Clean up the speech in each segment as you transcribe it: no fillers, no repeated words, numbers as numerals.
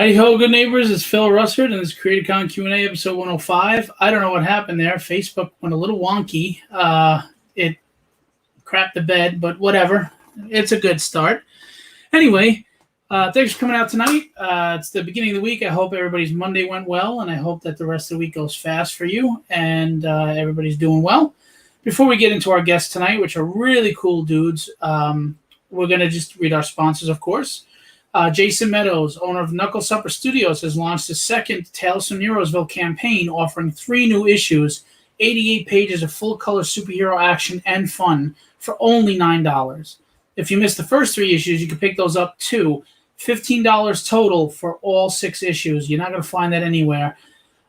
Hi ho, good neighbors. It's Phil Russert, and this is Creatorcon Q&A episode 105. I don't know what happened there. Facebook went a little wonky. It crapped the bed, but whatever. It's a good start. Anyway, thanks for coming out tonight. It's the beginning of the week. I hope everybody's Monday went well, and I hope that the rest of the week goes fast for you, and everybody's doing well. Before we get into our guests tonight, which are really cool dudes, we're going to just read our sponsors, of course. Jason Meadows, owner of Knuckle Supper Studios, has launched his second Tales from Neurosville campaign, offering 3 new issues, 88 pages of full-color superhero action and fun for only $9. If you missed the first 3 issues, you can pick those up too. $15 total for all 6 issues. You're not going to find that anywhere.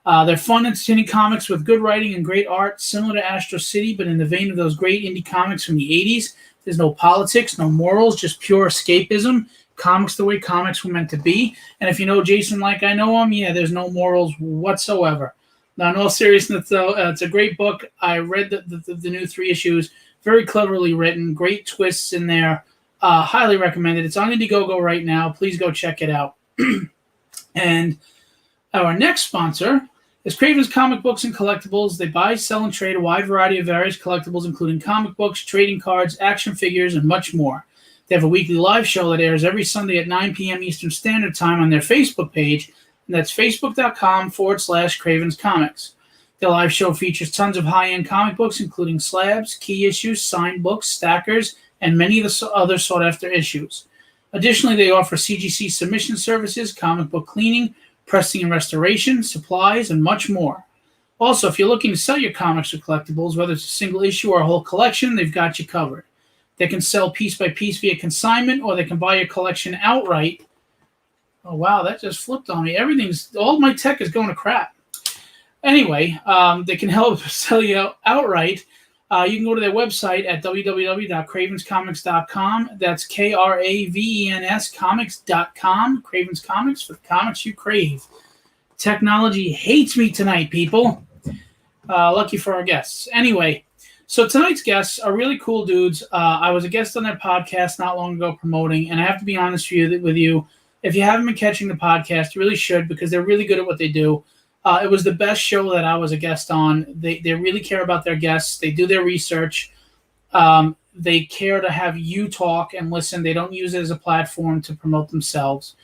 They're fun, entertaining comics with good writing and great art, similar to Astro City, but in the vein of those great indie comics from the 80s. There's no politics, no morals, just pure escapism. Comics the way comics were meant to be. And if you know Jason like I know him, yeah, there's no morals whatsoever. Now, in all seriousness, though, it's a great book. I read the new 3 issues. Very cleverly written. Great twists in there. Highly recommended. It's on Indiegogo right now. Please go check it out. And our next sponsor is Craven's Comic Books and Collectibles. They buy, sell, and trade a wide variety of various collectibles, including comic books, trading cards, action figures, and much more. They have a weekly live show that airs every Sunday at 9 p.m. Eastern Standard Time on their Facebook page, and that's facebook.com/Craven's Comics. Their live show features tons of high-end comic books, including slabs, key issues, signed books, stackers, and many of the other sought-after issues. Additionally, they offer CGC submission services, comic book cleaning, pressing and restoration, supplies, and much more. Also, if you're looking to sell your comics or collectibles, whether it's a single issue or a whole collection, they've got you covered. They can sell piece by piece via consignment, or they can buy your collection outright. Oh, wow, that just flipped on me. All my tech is going to crap. Anyway, they can help sell you outright. You can go to their website at www.cravenscomics.com. That's Kravens comics.com. Cravens Comics for the comics you crave. Technology hates me tonight, people. Lucky for our guests. Anyway, so tonight's guests are really cool dudes. I was a guest on their podcast not long ago promoting, and I have to be honest with you, if you haven't been catching the podcast, you really should, because they're really good at what they do. It was the best show that I was a guest on. They really care about their guests. They do their research. They care to have you talk and listen. They don't use it as a platform to promote themselves.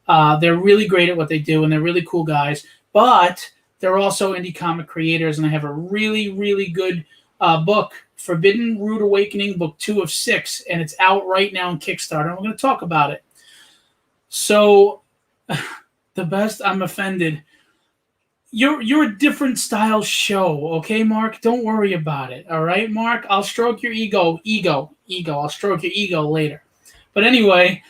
They're really great at what they do, and they're really cool guys. But they're also indie comic creators, and they have a really, really good book, Forbidden Rude Awakening, book 2 of 6, and it's out right now on Kickstarter, and we're going to talk about it. So, the best, I'm offended. You're a different style show, okay, Mark? Don't worry about it, all right, Mark? I'll stroke your ego. I'll stroke your ego later. But anyway,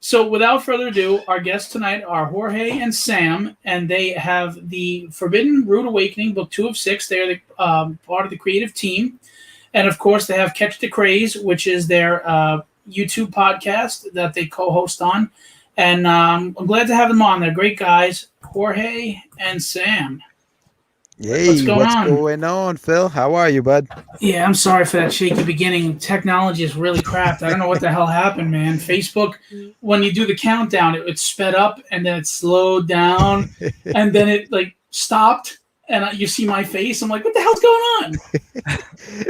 so without further ado, our guests tonight are Jorge and Sam, and they have the Forbidden Rude Awakening, book 2 of 6. They are the, part of the creative team. And, of course, they have CATCHDACRAZE, which is their YouTube podcast that they co-host on. And I'm glad to have them on. They're great guys, Jorge and Sam. Hey, what's going on, Phil? How are you, bud? Yeah, I'm sorry for that shaky beginning. Technology is really crapped. I don't know what the hell happened, man. Facebook, when you do the countdown, it sped up, and then it slowed down, and then it stopped, and you see my face. I'm like, what the hell's going on?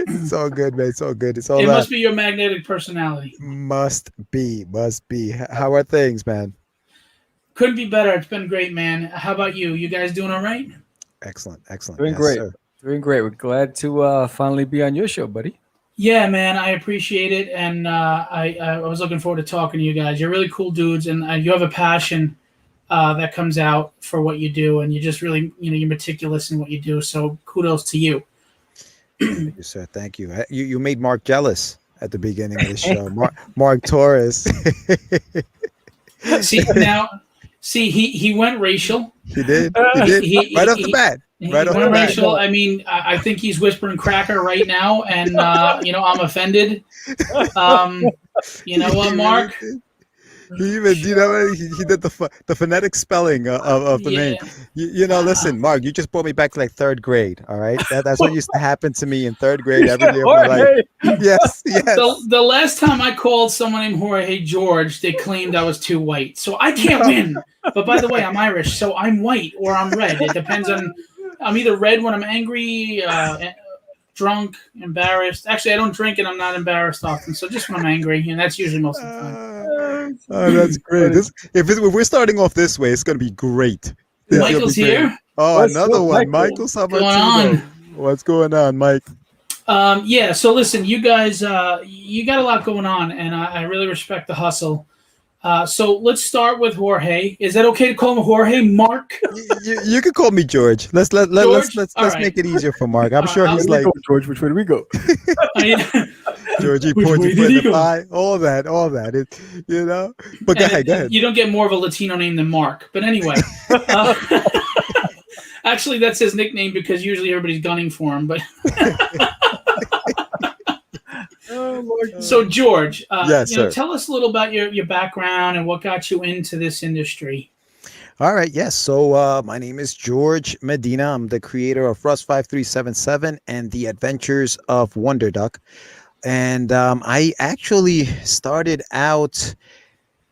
It's all good, man. It's all good. It must be your magnetic personality. Must be. How are things, man? Couldn't be better. It's been great, man. How about you? You guys doing all right? Excellent. Doing great. Sir. Doing great. We're glad to finally be on your show, buddy. Yeah, man. I appreciate it, and I was looking forward to talking to you guys. You're really cool dudes, and you have a passion that comes out for what you do, and you just really, you're meticulous in what you do. So kudos to you. Thank you, sir. Thank you. You made Mark jealous at the beginning of the show. Mark Torres. He went racial. He did. Right off the bat. Right off the bat. Racial. I mean, I think he's whispering cracker right now, and I'm offended. You know what, Mark? He even, he did the phonetic spelling of the name. Listen, Mark, you just brought me back to like third grade. All right, that's what used to happen to me in third grade every day of my life. Yes. The last time I called someone named Jorge George, they claimed I was too white, so I can't win. But by the way, I'm Irish, so I'm white or I'm red. It depends on. I'm either red when I'm angry, drunk, embarrassed. Actually, I don't drink and I'm not embarrassed often. So just when I'm angry, and that's usually most of the time. Oh, that's great. If we're starting off this way, it's going to be great. Michael's here. Oh, another one. Michael Sabatino. What's going on, Mike? Yeah. So listen, you guys, you got a lot going on, and I really respect the hustle. So let's start with Jorge. Is that okay to call him Jorge? Mark? You can call me George. Let's right. make it easier for Mark. I'm sure he's like George. Which way do we go? Georgie, Porgy, the pie, all that. But go ahead. You don't get more of a Latino name than Mark. But anyway, actually, that's his nickname because usually everybody's gunning for him. But. So George, yes, sir. Tell us a little about your background and what got you into this industry. All right, yes. So my name is Jorge Medina. I'm the creator of Rust 5377 and The Adventures of Wonder Duck. And I actually started out.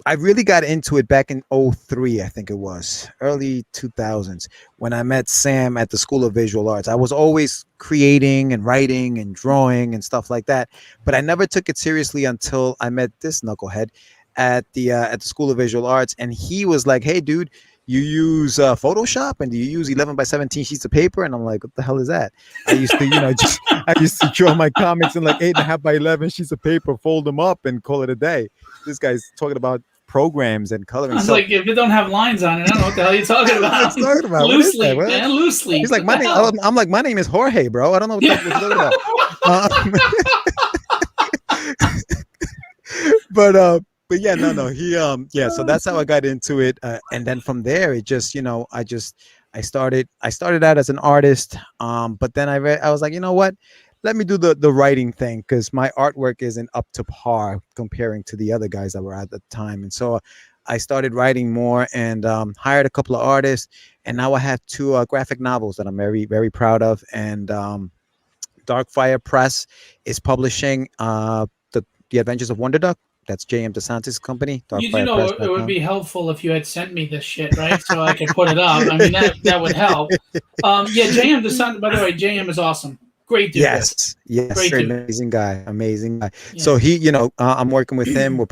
I really got into it back in 2003, I think it was, early 2000s, when I met Sam at the School of Visual Arts. I was always creating and writing and drawing and stuff like that, but I never took it seriously until I met this knucklehead at the School of Visual Arts, and he was like, "Hey, dude, you use Photoshop, and do you use 11 by 17 sheets of paper?" And I'm like, "What the hell is that?" I used to, I used to draw my comics in like 8.5 by 11 sheets of paper, fold them up, and call it a day. This guy's talking about programs and coloring. I was like, if it don't have lines on it, I don't know what the hell you're talking about. Loosely, man, loosely. He's like, my name. I'm like, my name is Jorge, bro. I don't know what you're talking about. But yeah, no. He So that's how I got into it, and then from there, it just, I started out as an artist, but then I was like, you know what? Let me do the writing thing because my artwork isn't up to par comparing to the other guys that were at the time. And so I started writing more and hired a couple of artists. And now I have 2 graphic novels that I'm very, very proud of. And Darkfire Press is publishing The Adventures of Wonder Duck. That's J.M. DeSantis' company. You do know it would be helpful if you had sent me this shit, right? So I could put it up. I mean, that would help. Yeah, J.M. DeSantis, by the way, J.M. is awesome. Great dude. Yes, great dude. Amazing guy. Yeah. So he, I'm working with him. We're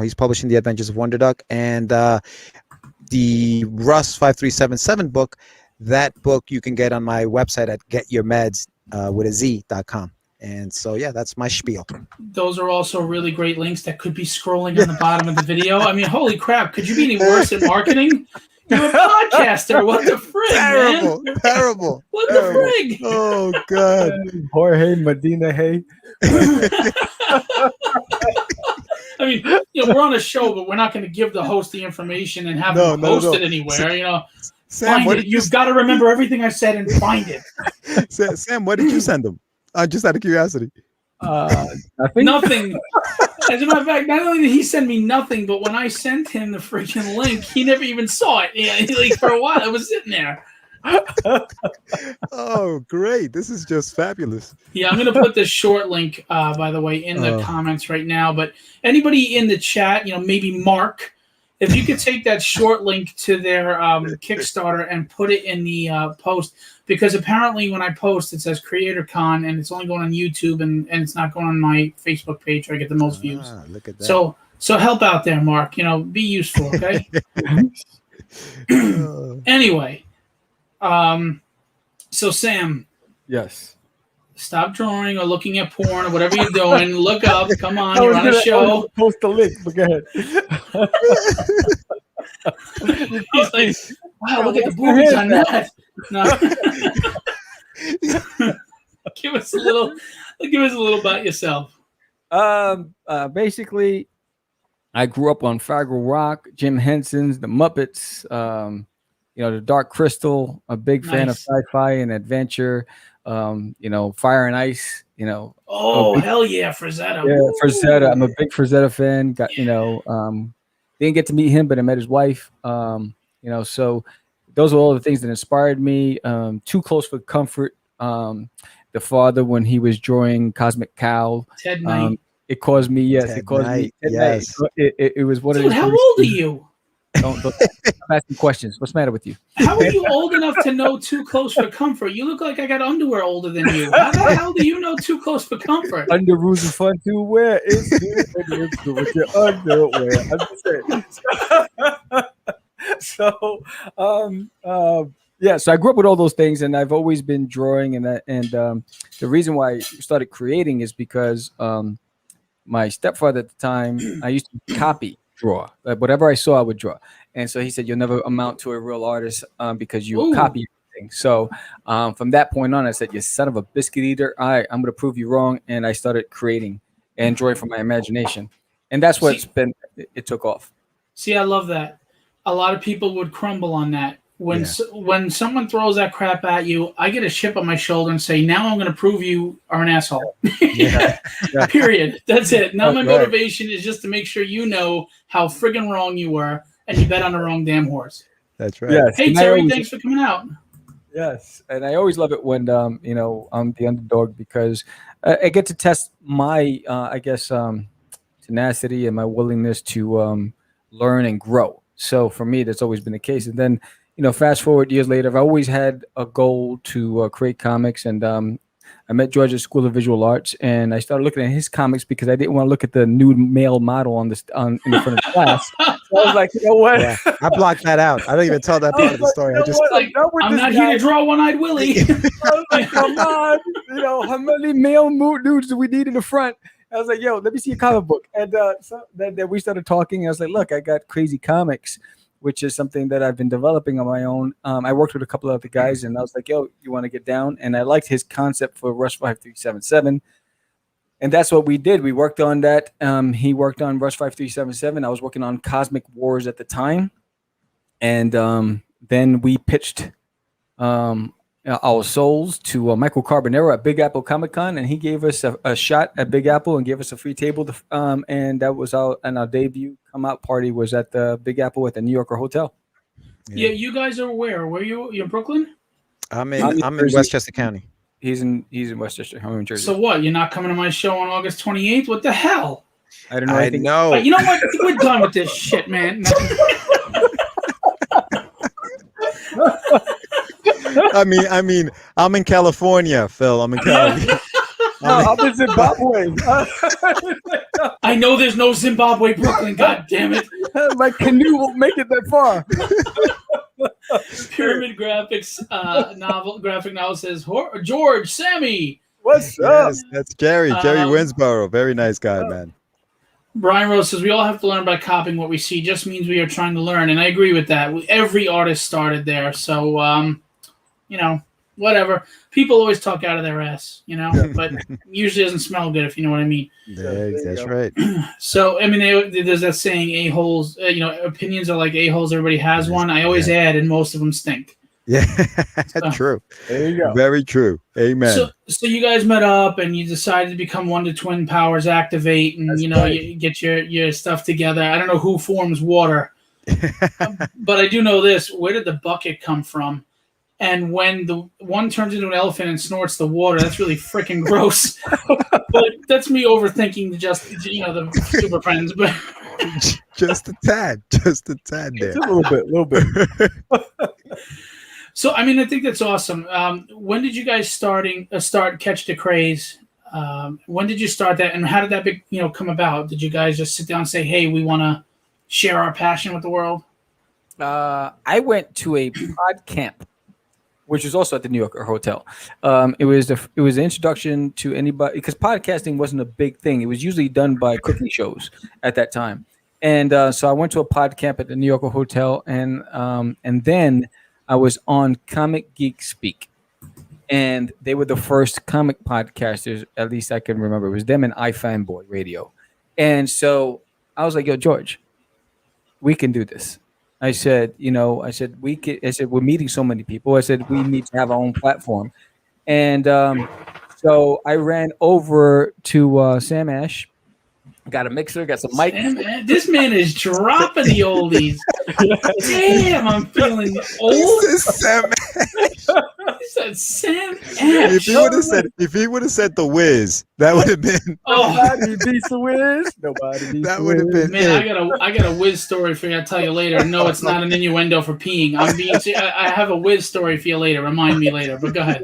he's publishing The Adventures of Wonder Duck and the Rust 5377 book. That book you can get on my website at getyourmeds.com. And so, yeah, that's my spiel. Those are also really great links that could be scrolling on the bottom of the video. I mean, holy crap. Could you be any worse at marketing? You're a podcaster. What the frig, terrible, man? Terrible. What the frig? Oh, God. Jorge Medina, hey. I mean, we're on a show, but we're not going to give the host the information and have him post it anywhere, Sam, find it. You've got to remember everything I said and find it. Sam, what did you send him? Just out of curiosity. Nothing. As a matter of fact, not only did he send me nothing, but when I sent him the freaking link, he never even saw it. Yeah, like for a while, it was sitting there. Oh, great. This is just fabulous. Yeah, I'm going to put this short link, by the way, in the comments right now. But anybody in the chat, maybe Mark, if you could take that short link to their Kickstarter and put it in the post, because apparently when I post, it says Creatorcon, and it's only going on YouTube, and it's not going on my Facebook page where I get the most views. Look at that. So help out there, Mark. Be useful, okay? Anyway, so Sam. Yes. Stop drawing or looking at porn or whatever you're doing. Look up. Come on, you're on a show. Post the link. But go ahead. He's like, wow, look at the boobies on that. No. Give us a little about yourself. Basically, I grew up on Fraggle Rock, Jim Henson's, the Muppets, the Dark Crystal, a big fan of sci-fi and adventure. Fire and Ice, Oh, hell yeah, Frazetta. Yeah, Frazetta. I'm a big Frazetta fan. Got, Didn't get to meet him, but I met his wife. So those are all the things that inspired me. Too Close for Comfort. The father, when he was drawing Cosmic Cow. Ted Knight. It caused me, yes. Ted It caused Knight, me. Ted yes. Knight. It was one Dude, of those. how old are you? Don't ask me questions. What's the matter with you? How are you old enough to know Too Close for Comfort? You look like I got underwear older than you. How the hell do you know Too Close for Comfort? Under rules of fun to wear is good with your underwear. I'm just saying. So I grew up with all those things, and I've always been drawing, and the reason why I started creating is because my stepfather at the time, I used to draw. Like whatever I saw, I would draw. And so he said, "You'll never amount to a real artist because you copy everything." So from that point on, I said, "You son of a biscuit eater! I'm going to prove you wrong." And I started creating and drawing from my imagination, and that's what's been. It took off. See, I love that. A lot of people would crumble on that. When someone throws that crap at you, I get a chip on my shoulder and say, "Now I'm going to prove you are an asshole." Period. That's it. Now my motivation is just to make sure you know how friggin' wrong you were, and you bet on the wrong damn horse. That's right. Yes. Hey Terry, thanks for coming out. Yes, and I always love it when I'm the underdog because I get to test my tenacity and my willingness to learn and grow. So for me, that's always been the case. And then fast forward years later, I've always had a goal to create comics, and I met George at School of Visual Arts, and I started looking at his comics because I didn't want to look at the nude male model in the front of the class. So I was like, you know what? Yeah, I blocked that out. I don't even tell that part of the story. I just I'm not here to draw One-Eyed Willie. I was like, come on, how many male nudes do we need in the front? I was like, yo, let me see a comic book. And so then we started talking. I was like, look, I got crazy comics, which is something that I've been developing on my own. I worked with a couple of other guys, and I was like, yo, you want to get down? And I liked his concept for Rush 5377. And that's what we did. We worked on that. He worked on Rush 5377. I was working on Cosmic Wars at the time. And then we pitched our souls to Michael Carbonero at Big Apple Comic Con, and he gave us a shot at Big Apple and gave us a free table. And that was our debut come out party was at the Big Apple at the New Yorker Hotel. Yeah, you guys are where? Were you? You're in Brooklyn? I'm in Westchester County. He's in Westchester. I'm in Jersey. So what? You're not coming to my show on August 28th? What the hell? I don't know. I know. You know what? We're done with this shit, man. I mean, I'm in California, Phil. I'm in California. I'm in Zimbabwe. I know there's no Zimbabwe, Brooklyn. God damn it! My canoe won't make it that far. Pyramid Graphics graphic novel says George Sammy. What's up? Yes, that's Jerry Winsborough. Very nice guy, man. Brian Rose says we all have to learn by copying what we see. Just means we are trying to learn, and I agree with that. Every artist started there, so whatever. People always talk out of their ass, but usually doesn't smell good, if you know what I mean. Yeah, that's right. So, I mean, there's that saying, a-holes, opinions are like a-holes, everybody has one. I always add, and most of them stink. Yeah, So, true. There you go. Very true. Amen. So you guys met up, and you decided to become one to twin powers activate, and, you get your stuff together. I don't know who forms water, but I do know this. Where did the bucket come from? And when the one turns into an elephant and snorts the water, that's really freaking gross. But that's me overthinking the Super Friends. But just a tad there. Just a little bit. So, I mean, I think that's awesome. When did you guys start Catch the Craze? When did you start that, and how did that come about? Did you guys just sit down and say, "Hey, we want to share our passion with the world"? I went to a pod camp, which was also at the New Yorker Hotel. It was the introduction to anybody, because podcasting wasn't a big thing. It was usually done by cooking shows at that time. And so I went to a pod camp at the New Yorker Hotel, and then I was on Comic Geek Speak. And they were the first comic podcasters, at least I can remember. It was them and iFanboy Radio. And so I was like, yo, George, we can do this. I said, we're meeting so many people. I said, we need to have our own platform. And so I ran over to Sam Ash Got a mixer, got some mics. This man is dropping the oldies. Damn, I'm feeling old. Sam He said Sam Ash. If he would have said the Wiz, that would have been. Nobody beats the Wiz. Nobody beats That the would have Wiz. been. Man, I got a Wiz story for you. I'll tell you later. No, it's not an innuendo for peeing. I have a Wiz story for you later. Remind me later. But go ahead.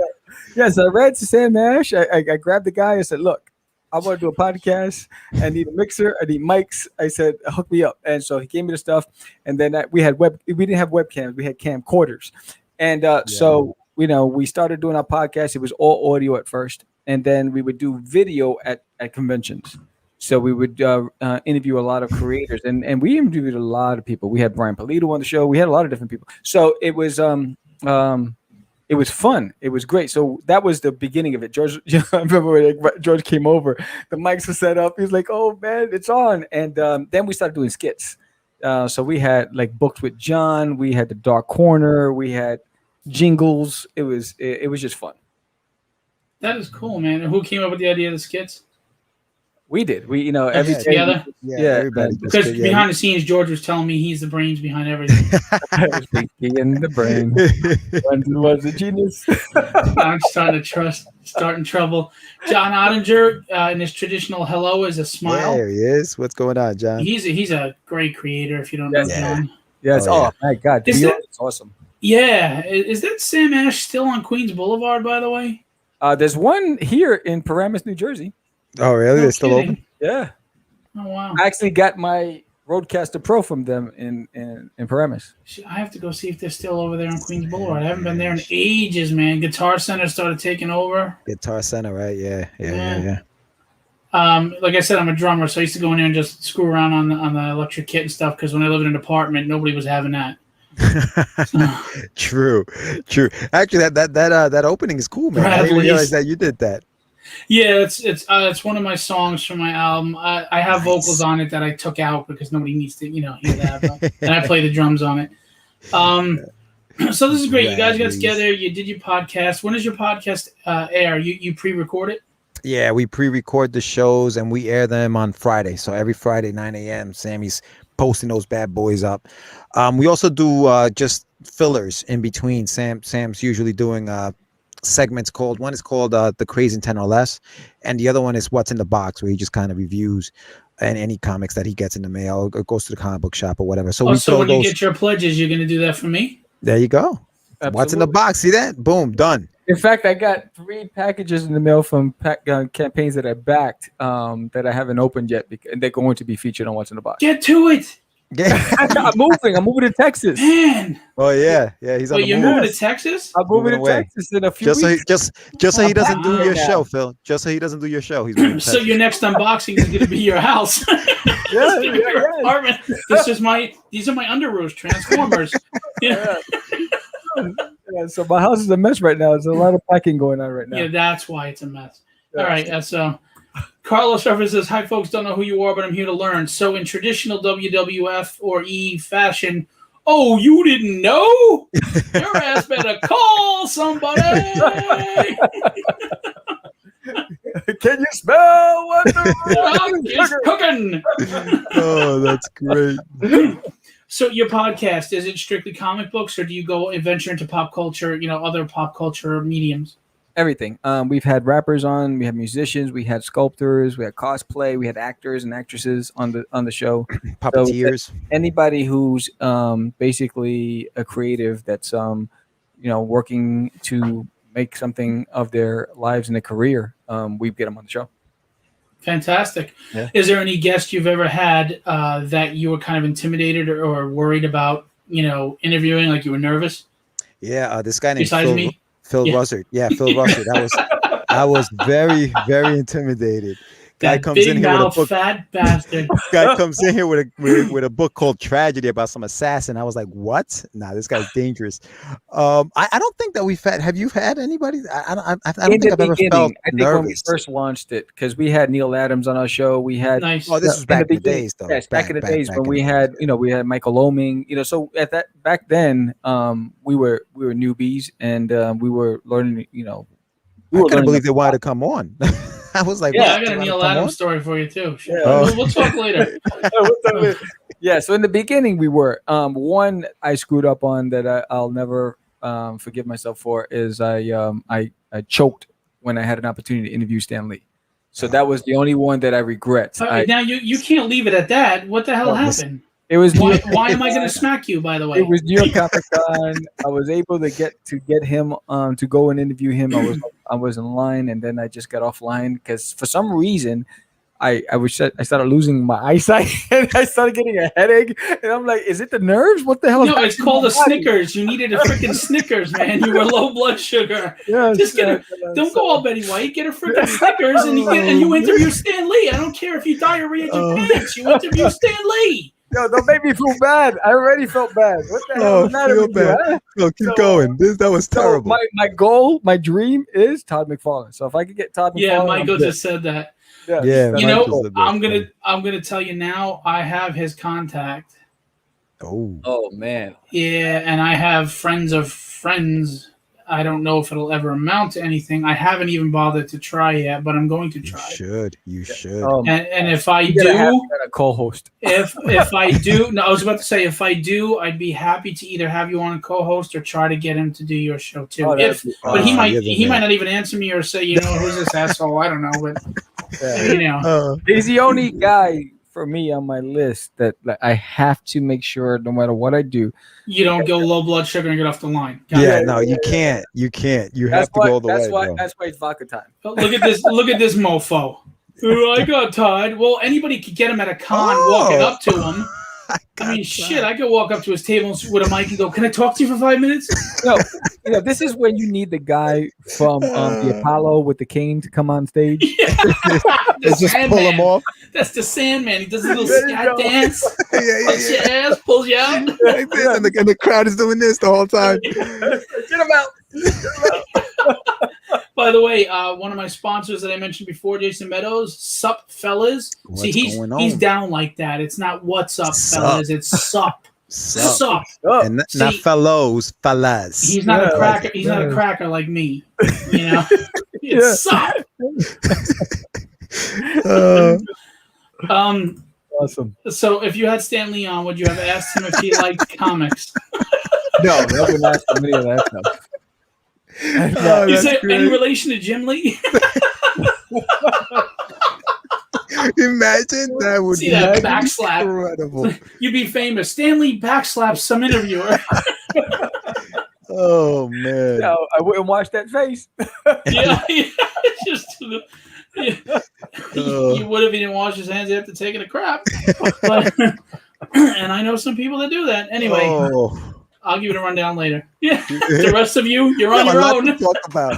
Yes, I ran to Sam Ash. I grabbed the guy. I said, "Look, I want to do a podcast. I need a mixer. I need mics." I said, "Hook me up." And so he gave me the stuff. And then we didn't have webcams. We had camcorders. And so we started doing our podcast. It was all audio at first, and then we would do video at conventions. So we would interview a lot of creators, and we interviewed a lot of people. We had Brian Polito on the show. We had a lot of different people. So it was it was fun. It was great. So that was the beginning of it. George, I remember when George came over, the mics were set up. He was like, "Oh man, it's on." And then we started doing skits. So we had like Books with John. We had the Dark Corner. We had jingles. It was just fun. That is cool, man. And who came up with the idea of the skits? We did. We, every together. Yeah, everybody. Because behind the scenes, George was telling me he's the brains behind everything. in the brain. Was a genius. I'm starting trouble. John Ottinger, in his traditional hello, is a smile. Yeah, there he is. What's going on, John? He's a great creator. If you don't know John. Yes. Oh my God. It's awesome. Yeah. Is that Sam Ash still on Queens Boulevard, by the way? There's one here in Paramus, New Jersey. Oh, really? They're still open? Yeah. Oh, wow. I actually got my Roadcaster Pro from them in Paramus. I have to go see if they're still over there on Queens Boulevard. I haven't been there in ages, man. Guitar Center started taking over. Guitar Center, right? Yeah. Like I said, I'm a drummer, so I used to go in there and just screw around on the electric kit and stuff, because when I lived in an apartment, nobody was having that. True. Actually, that opening is cool, man. I didn't realize that you did that. Yeah, it's one of my songs from my album. I have vocals on it that I took out because nobody needs to, hear that. And I play the drums on it. So this is great. You guys got together. You did your podcast. When does your podcast air? You pre-record it? Yeah, we pre-record the shows and we air them on Friday. So every Friday, 9 a.m., Sammy's posting those bad boys up. We also do just fillers in between. Sam's usually doing segments called, one is called The Craze in 10 or Less, and the other one is What's in the Box, where he just kind of reviews and any comics that he gets in the mail or goes to the comic book shop or whatever. So when you get your pledges, you're going to do that for me? There you go. Absolutely. What's in the box? See that? Boom, done. In fact, I got 3 packages in the mail from campaigns that I backed that I haven't opened yet, and they're going to be featured on What's in the Box. Get to it. I'm moving to Texas. Man. Oh yeah. He's on the move. You're moving to Texas? I'm moving to Texas in a few weeks. Just so he doesn't do your show, Phil. Just so he doesn't do your show. He's moving to so your next unboxing is going to be your house. Your apartment. These are my underoos, Transformers. Yeah. So my house is a mess right now. There's a lot of packing going on right now. Yeah, that's why it's a mess. All right, so Carlos Refer says, "Hi, folks. Don't know who you are, but I'm here to learn. So, in traditional WWF or E fashion, oh, you didn't know? Your ass better call somebody." Can you smell what the cooking? Oh, that's great. So, your podcast, is it strictly comic books, or do you go venture into pop culture? Other pop culture mediums? Everything. We've had rappers on, we have musicians, we had sculptors, we had cosplay, we had actors and actresses on the show. Puppeteers. So anybody who's basically a creative that's working to make something of their lives and their career, we get them on the show. Fantastic. Yeah. Is there any guest you've ever had that you were kind of intimidated or worried about, interviewing, like you were nervous? Yeah, this guy named Phil Russert. Yeah, Phil Russert. I was very, very intimidated. Guy that comes big in here mouth, with a book. fat bastard. Guy comes in here with a book called Tragedy about some assassin. I was like, what? Nah, this guy's dangerous. I don't think that we've had. Have you had anybody? I don't think I've ever felt nervous. When we first launched it, because we had Neil Adams on our show. We had nice. Oh, this was back in the days, though. Yes, back in the days when we had, we had Michael Oeming. So back then, we were newbies and we were learning. I couldn't believe they wanted to come on. I was like, Yeah, what, I got a do you Neil wanna come Adams on? story for you too. Sure. Oh. We'll talk later. Yeah, so in the beginning we were one I screwed up on that I'll never forgive myself for is I choked when I had an opportunity to interview Stan Lee. So that was the only one that I regret. Now you can't leave it at that. What the hell happened? It was why am I going to smack you? By the way, it was New York Comic Con. I was able to get him to go and interview him. I was in line, and then I just got offline because for some reason I started losing my eyesight and I started getting a headache. And I'm like, is it the nerves? What the hell? No, it's called a Snickers. You needed a freaking Snickers, man. You were low blood sugar. Yeah, just don't go all Betty White. Get a freaking Snickers and you interview Stan Lee. I don't care if you diarrhea your pants. You interview Stan Lee. No, don't make me feel bad. I already felt bad. What the hell is the matter with bad. you? Huh? No, keep going. That was terrible. My goal, my dream is Todd McFarlane. So if I could get Todd McFarlane, yeah, Michael just said that. Yeah, you know, I'm gonna tell you now. I have his contact. Oh man. Yeah, and I have friends of friends. I don't know if it'll ever amount to anything. I haven't even bothered to try yet, but I'm going to try. You should. And if I do, a co-host. If I do, no, I was about to say if I do, I'd be happy to either have you on a co-host or try to get him to do your show too. But he might not even answer me or say, you know, who's this asshole? I don't know, but you know, he's the only guy for me on my list that I have to make sure no matter what I do, you don't go low blood sugar and get off the line. You can't. You can't. You have to go the way. Bro. That's why it's vodka time. Look at this. Look at this mofo. I got Todd. Well, anybody could get him at a con walking up to him. I mean, shit, I could walk up to his table with a mic and go, "Can I talk to you for 5 minutes?" No, this is when you need the guy from the Apollo with the cane to come on stage. Just pull him off. That's the Sandman. He does a little scat dance. Puts your ass, pulls you out. And the crowd is doing this the whole time. Get him out. By the way, one of my sponsors that I mentioned before, Jason Meadows, Sup Fellas. See, he's down like that. It's not what's up, fellas. It's sup. Sup. And not fellows, fellas. He's not a cracker. He's not a cracker like me. You know, it's sup. Awesome. So, if you had Stan Lee on, would you have asked him if he liked comics? No, I wouldn't ask him any of that stuff. Is there any relation to Jim Lee? Imagine that would be that backslap. Incredible. You'd be famous. Stan Lee backslaps some interviewer. Oh man! No, I wouldn't watch that face. You would if he didn't wash his hands after taking a crap. And I know some people that do that. Anyway. I'll give you the rundown later. Yeah, the rest of you, you're on your own. To talk about.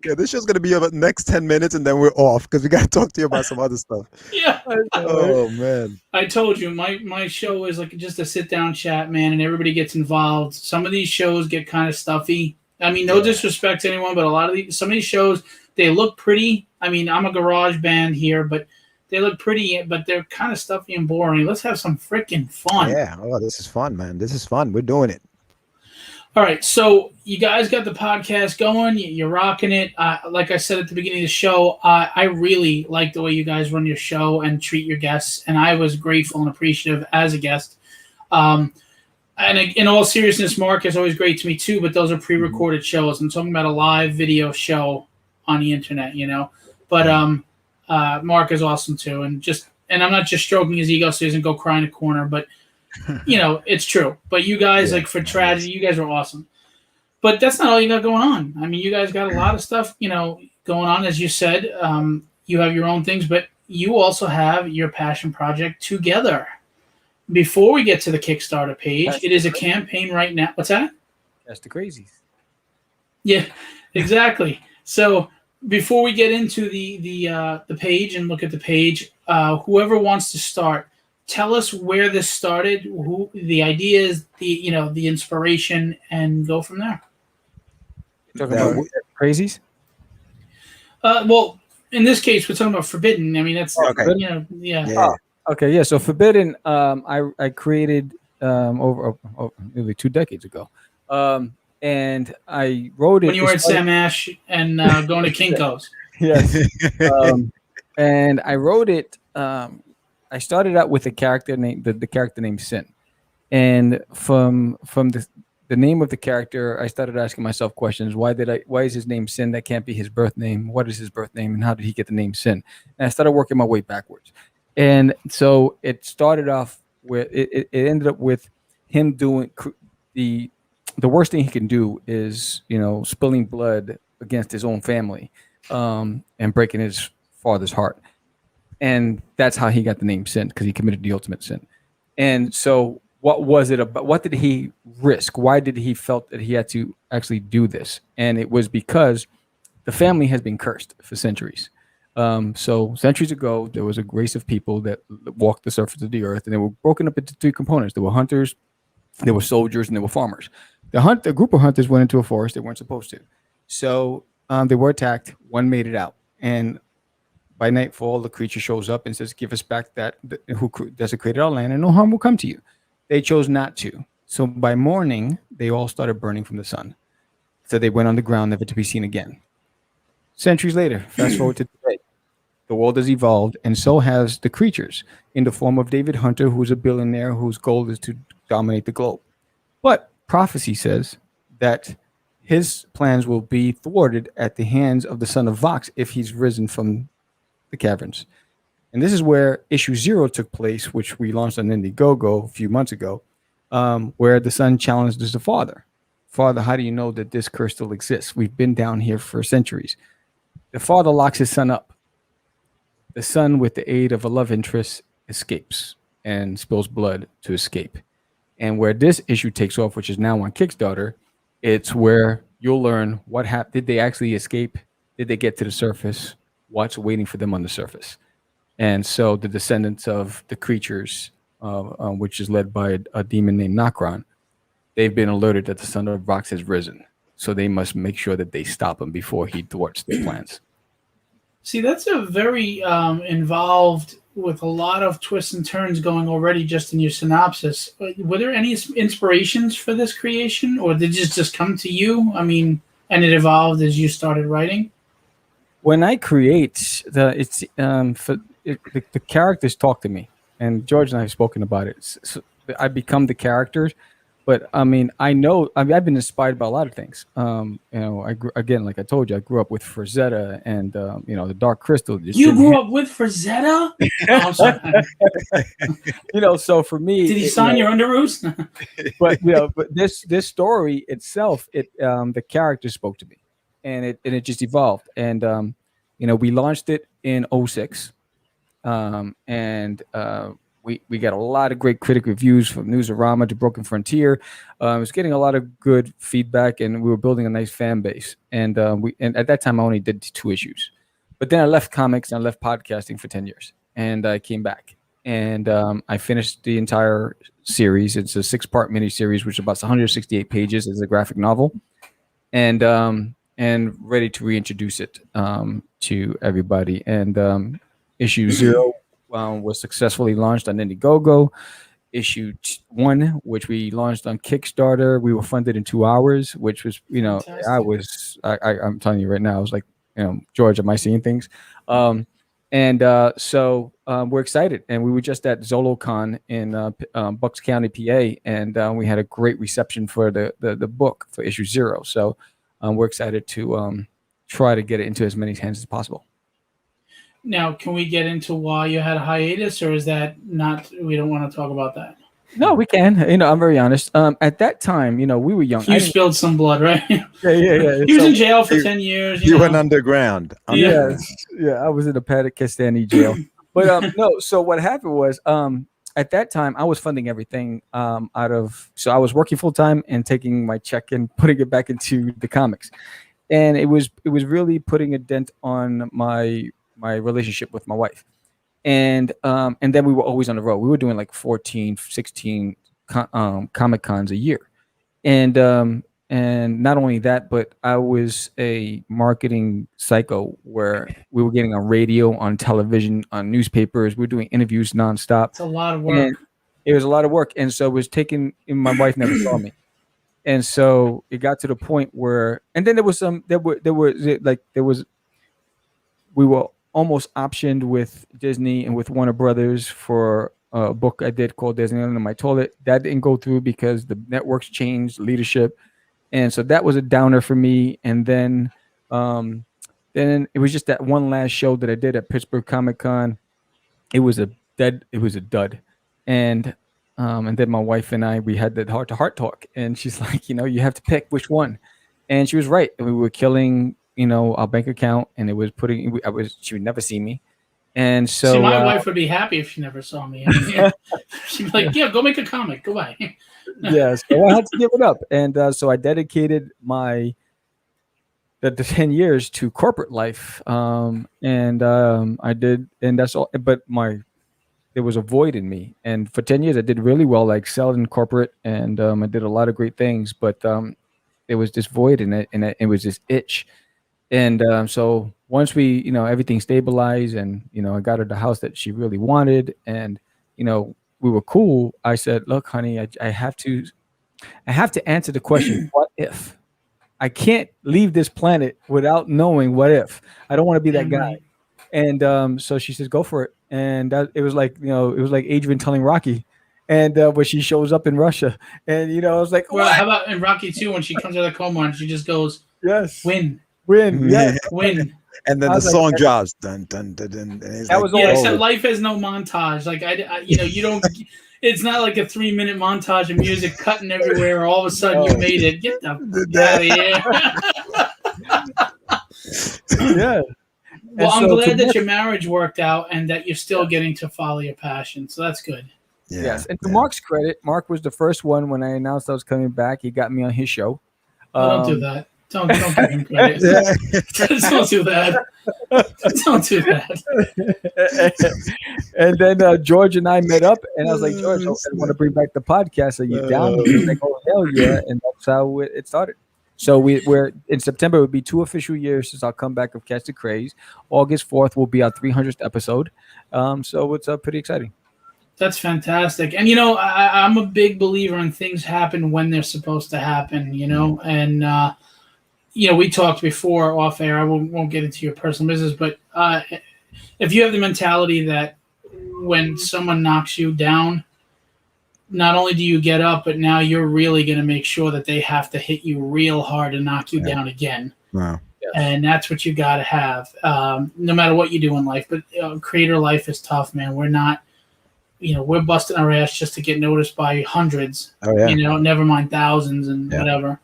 Yeah, this show's gonna be about the next 10 minutes, and then we're off because we gotta talk to you about some other stuff. Yeah. Oh man. I told you my show is like just a sit down chat, man, and everybody gets involved. Some of these shows get kind of stuffy. I mean, no disrespect to anyone, but some of these shows they look pretty. I mean, I'm a garage band here, but they look pretty, but they're kind of stuffy and boring. Let's have some freaking fun. Yeah. Oh, this is fun, man. This is fun. We're doing it. All right, so you guys got the podcast going. You're rocking it. Like I said at the beginning of the show, I really like the way you guys run your show and treat your guests, and I was grateful and appreciative as a guest. And in all seriousness, Mark is always great to me too, but those are pre-recorded shows. I'm talking about a live video show on the internet, you know. But Mark is awesome too, and I'm not just stroking his ego so he doesn't go cry in a corner, but you know, it's true. But you guys, like for tragedy, you guys are awesome. But that's not all you got going on. I mean, you guys got a lot of stuff, you know, going on. As you said, you have your own things, but you also have your passion project together. Before we get to the Kickstarter page, it is a campaign right now. What's that? That's the crazies. Yeah, exactly. So before we get into the page and look at the page, whoever wants to start, tell us where this started, who the idea is, the inspiration, and go from there. Talking about crazies? Well, in this case, we're talking about Forbidden. I mean, that's Okay, yeah. So Forbidden, I created over nearly 2 decades ago, and I wrote it when you were at Sam Ash and going to Kinko's. Yes. And I wrote it. I started out with a character named the character named Sin, and from the name of the character, I started asking myself questions. Why is his name Sin? That can't be his birth name. What is his birth name, and how did he get the name Sin? And I started working my way backwards. And so it started off with it ended up with him doing the the worst thing he can do is, spilling blood against his own family, and breaking his father's heart. And that's how he got the name Sin, because he committed the ultimate sin. And so what was it about? What did he risk? Why did he felt that he had to actually do this? And it was because the family has been cursed for centuries. So centuries ago, there was a race of people that walked the surface of the earth, and they were broken up into three components. There were hunters, there were soldiers, and there were farmers. The group of hunters went into a forest they weren't supposed to. So they were attacked. One made it out. And by nightfall, the creature shows up and says, "Give us back who desecrated our land, and no harm will come to you." They chose not to. So by morning, they all started burning from the sun. So they went underground, never to be seen again. Centuries later, fast forward to today, the world has evolved, and so has the creatures, in the form of David Hunter, who's a billionaire whose goal is to dominate the globe. But prophecy says that his plans will be thwarted at the hands of the son of Vox if he's risen from the caverns. And this is where issue 0 took place, which we launched on Indiegogo a few months ago, where the son challenges the father. Father, how do you know that this curse still exists? We've been down here for centuries. The father locks his son up. The son, with the aid of a love interest, escapes and spills blood to escape. And where this issue takes off, which is now on Kickstarter, it's where you'll learn what happened. Did they actually escape? Did they get to the surface? What's waiting for them on the surface? And so the descendants of the creatures, which is led by a demon named Nokron, they've been alerted that the son of Vox has risen. So they must make sure that they stop him before he thwarts their plans. See, that's a very involved, with a lot of twists and turns going already just in your synopsis. Were there any inspirations for this creation, or did it just come to you? I mean, and it evolved as you started writing? When I create, the characters talk to me, and George and I have spoken about it. So I become the characters. But I mean, I've been inspired by a lot of things. Again, like I told you, I grew up with Frazetta and the Dark Crystal. You grew up with Frazetta? Oh, sorry. So for me, did he sign your underoos? but this story itself, the character spoke to me, and it just evolved. And we launched it in 2006, and we got a lot of great critic reviews from Newsarama to Broken Frontier. I was getting a lot of good feedback, and we were building a nice fan base. And at that time, I only did 2 issues. But then I left comics and I left podcasting for 10 years. And I came back. And I finished the entire series. It's a 6-part miniseries, which is about 168 pages. It's a graphic novel. And ready to reintroduce it to everybody. And issue 0 was successfully launched on Indiegogo. Issue 1, which we launched on Kickstarter, we were funded in 2 hours, which was, I'm telling you right now, I was like, George, am I seeing things? So we're excited, and we were just at ZoloCon in Bucks County, PA, and we had a great reception for the book for issue 0. So we're excited to try to get it into as many hands as possible. Now, can we get into why you had a hiatus, or is that not? We don't want to talk about that. No, we can. I'm very honest. At that time, we were young. You spilled some blood, right? Yeah. He was in jail for 10 years. You went underground. Yeah, I was in a Pakistani jail. But no. So what happened was, at that time, I was funding everything So I was working full time and taking my check and putting it back into the comics, and it was really putting a dent on my relationship with my wife. And then we were always on the road. We were doing like 14, 16 Comic Cons a year. And not only that, but I was a marketing psycho where we were getting on radio, on television, on newspapers. We were doing interviews nonstop. It's a lot of work. And it was a lot of work. And so it was my wife never saw me. And so it got to the point where, and then we were almost optioned with Disney and with Warner Brothers for a book I did called Disneyland on My Toilet. That didn't go through because the networks changed leadership, and so that was a downer for me. And then it was just that one last show that I did at Pittsburgh Comic Con. It was a dud, and then my wife and we had that heart to heart talk, and she's like, you have to pick which one, and she was right. We were killing, our bank account, and it was she would never see me, and so see, my wife would be happy if she never saw me. I mean, she'd be like, "Yeah, go make a comic, go buy." Yeah, so I had to give it up, and so I dedicated the 10 years to corporate life, and I did, and that's all. But there was a void in me, and for 10 years I did really well, like selling corporate, and I did a lot of great things, but there was this void in it, and it was this itch. And so once we, everything stabilized, and I got her the house that she really wanted, and we were cool, I said, look, honey, I have to answer the question, what if? I can't leave this planet without knowing what if. I don't want to be that guy. And so she says, go for it. And it was like, Adrian telling Rocky, and when she shows up in Russia, and I was like, well, how about in Rocky 2 when she comes out of the coma and she just goes, yes, win, yes, win. And then the song drops. Dun, dun, dun, dun, and it's that like, was all. Yeah, except life has no montage. Like you don't. It's not like a 3-minute montage of music cutting everywhere. All of a sudden, you made it. Get the out of here. Yeah. Well, I'm glad that your marriage worked out and that you're still getting to follow your passion. So that's good. Yeah, yes. And to Mark's credit, Mark was the first one when I announced I was coming back. He got me on his show. Don't do that. Don't give him credit. Don't do that. Don't do that. And then George and I met up, and I was like, George, I want to bring back the podcast. Are you down? He's like, oh, hell yeah. And that's how it started. So we're in September, it would be 2 official years since our comeback of Catch the Craze. August 4th will be our 300th episode. So it's pretty exciting. That's fantastic. And, I'm a big believer in things happen when they're supposed to happen, and, we talked before off air. I won't get into your personal business, but if you have the mentality that when someone knocks you down, not only do you get up, but now you're really going to make sure that they have to hit you real hard and knock you down again. Wow. Yes. And that's what you got to have, no matter what you do in life. But creator life is tough, man. We're not, we're busting our ass just to get noticed by hundreds. Oh, yeah. Never mind thousands and whatever.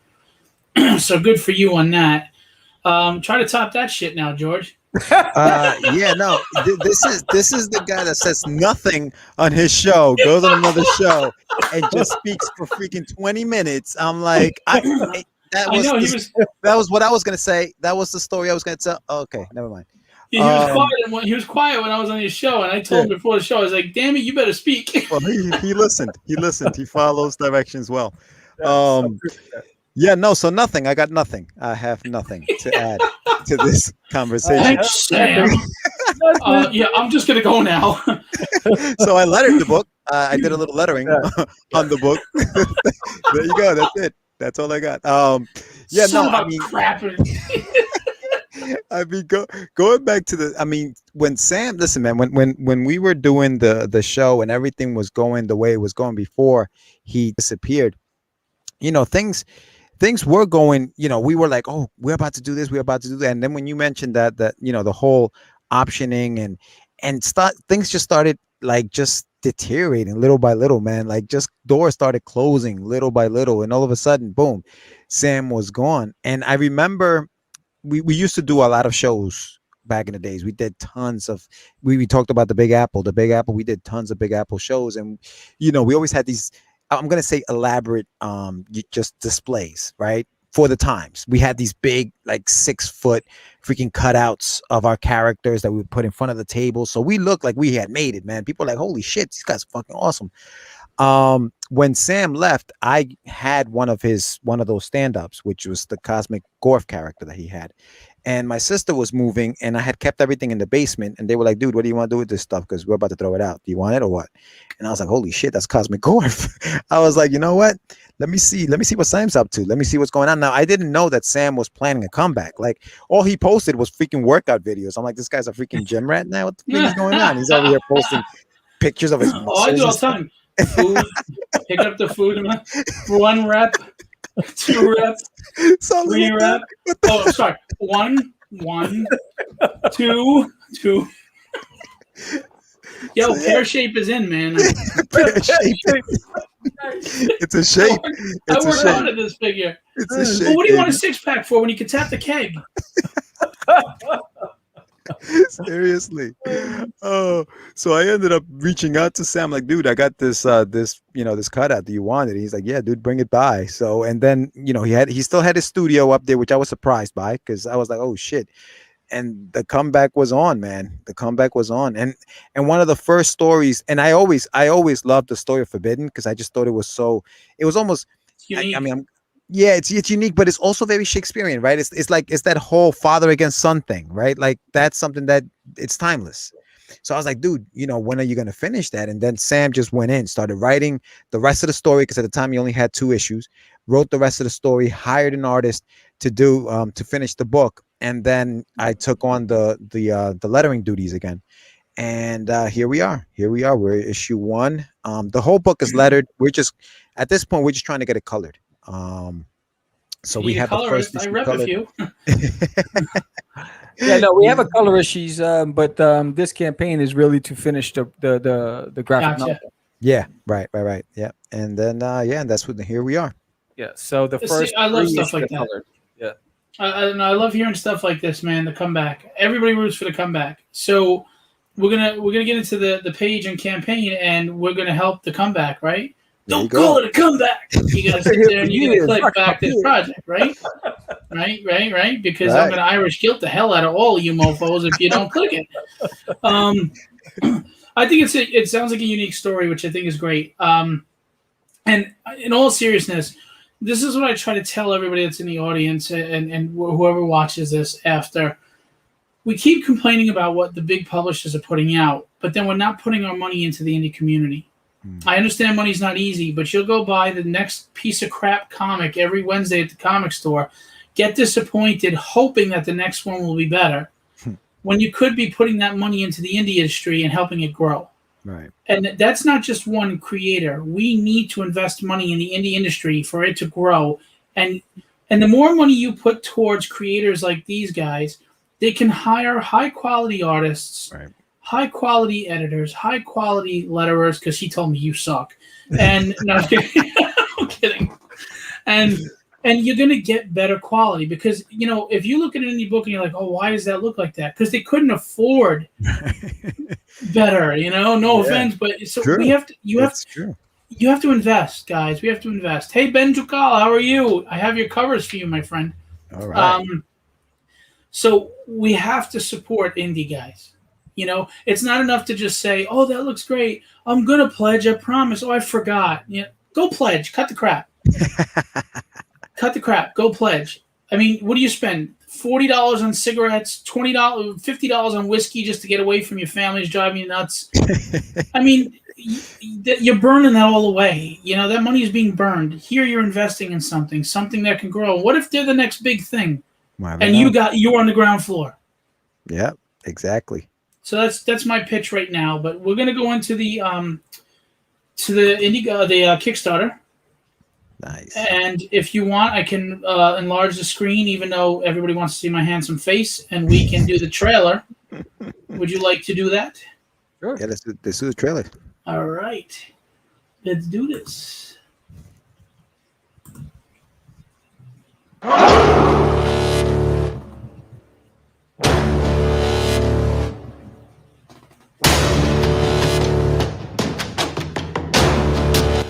So good for you on that. Try to top that shit now, George. Yeah, no. This is the guy that says nothing on his show, goes on another show, and just speaks for freaking 20 minutes. I'm like, that was what I was gonna say. That was the story I was gonna tell. Oh, okay, never mind. Yeah, he was quiet when I was on his show, and I told him before the show, I was like, "Damn it, you better speak." Well, he listened. He follows directions well. Yeah, no, so nothing. I got nothing. I have nothing to add to this conversation. Thanks, Sam. I'm just going to go now. So I lettered the book. I did a little lettering on the book. There you go. That's it. That's all I got. Going back to when Sam, listen, man, when we were doing the show and everything was going the way it was going before he disappeared, things were going, we were like, oh, we're about to do this, we're about to do that. And then when you mentioned that the whole optioning and things just started like just deteriorating little by little, man. Like just doors started closing little by little, and all of a sudden, boom, Sam was gone. And I remember we used to do a lot of shows back in the days. We did tons of, we talked about the Big Apple, we did tons of Big Apple shows. And, we always had these, I'm going to say elaborate, just displays, right? For the times. We had these big, like 6-foot freaking cutouts of our characters that we would put in front of the table. So we looked like we had made it, man. People were like, holy shit, these guys are fucking awesome. When Sam left, I had one of those stand-ups, which was the Cosmic Gorf character that he had. And my sister was moving, and I had kept everything in the basement. And they were like, "Dude, what do you want to do with this stuff? Because we're about to throw it out. Do you want it or what?" And I was like, "Holy shit, that's Cosmic Gorf." I was like, "You know what? Let me see what Sam's up to. Let me see what's going on." Now, I didn't know that Sam was planning a comeback. Like, all he posted was freaking workout videos. I'm like, this guy's a freaking gym rat now. What the fuck is going on? He's over here posting pictures of his muscles. Oh, I do all the time. Food, pick up the food, 1 rep, 2 reps, 3 reps. Oh, I'm sorry. 1, 2, 2. Yo, pear shape is in, man. Pear shape. It's a shape. I worked hard at this figure. It's a shape. Well, what do you want a 6-pack for when you can tap the keg? Seriously. Oh, so I ended up reaching out to Sam, like, "Dude, I got this this cutout. Do you want it?" He's like, "Yeah, dude, bring it by." So, and then he still had his studio up there, which I was surprised by, because I was like, "Oh shit." And the comeback was on, man. The comeback was on. And one of the first stories, and I always loved the story of Forbidden, because I just thought it was almost I mean, yeah, it's unique, but it's also very Shakespearean, right? It's like, it's that whole father against son thing, right? Like, that's something that it's timeless. So I was like, "Dude, when are you going to finish that?" And then Sam just went in, started writing the rest of the story, because at the time he only had 2 issues, wrote the rest of the story, hired an artist to do to finish the book. And then I took on the lettering duties again. And here we are. We're issue 1. The whole book is lettered. At this point, we're just trying to get it colored. So we have the first issue colored. Yeah, no, we have a colorist. But this campaign is really to finish the graphic novel. Yeah, right. Yeah, and then and that's what. Here we are. Yeah. So the first. I love stuff like that. Colored. Yeah. I love hearing stuff like this, man. The comeback. Everybody roots for the comeback. So we're gonna get into the page and campaign, and we're gonna help the comeback, right? Don't call it a comeback. You gotta sit there and you gotta click back this project, right? Right. Because I'm gonna Irish guilt the hell out of all of you mofos if you don't click it. I think it sounds like a unique story, which I think is great. And in all seriousness, this is what I try to tell everybody that's in the audience and whoever watches this after. We keep complaining about what the big publishers are putting out, but then we're not putting our money into the indie community. I understand money's not easy, but you'll go buy the next piece of crap comic every Wednesday at the comic store, get disappointed, hoping that the next one will be better, when you could be putting that money into the indie industry and helping it grow. Right. And that's not just one creator. We need to invest money in the indie industry for it to grow. And the more money you put towards creators like these guys, they can hire high-quality artists, right, high-quality editors, high-quality letterers, because she told me you suck. And no, I'm kidding. I'm kidding. And you're going to get better quality because, if you look at an indie book and you're like, "Oh, why does that look like that?" Because they couldn't afford better, no offense, but so true. You have to invest, guys. We have to invest. Hey, Ben Jukal, how are you? I have your covers for you, my friend. All right. So we have to support indie guys. It's not enough to just say, "Oh, that looks great. I'm going to pledge. I promise. Oh, I forgot." Go pledge. Cut the crap. Cut the crap. Go pledge. I mean, what do you spend? $40 on cigarettes, $20, $50 on whiskey just to get away from your family's driving you nuts. I mean, you're burning that all away. That money is being burned. Here you're investing in something that can grow. What if they're the next big thing? And you're on the ground floor? Yeah, exactly. So that's my pitch right now. But we're gonna go into the Kickstarter. Nice. And if you want, I can enlarge the screen, even though everybody wants to see my handsome face, and we can do the trailer. Would you like to do that? Sure. Yeah, let's do the trailer. All right. Let's do this.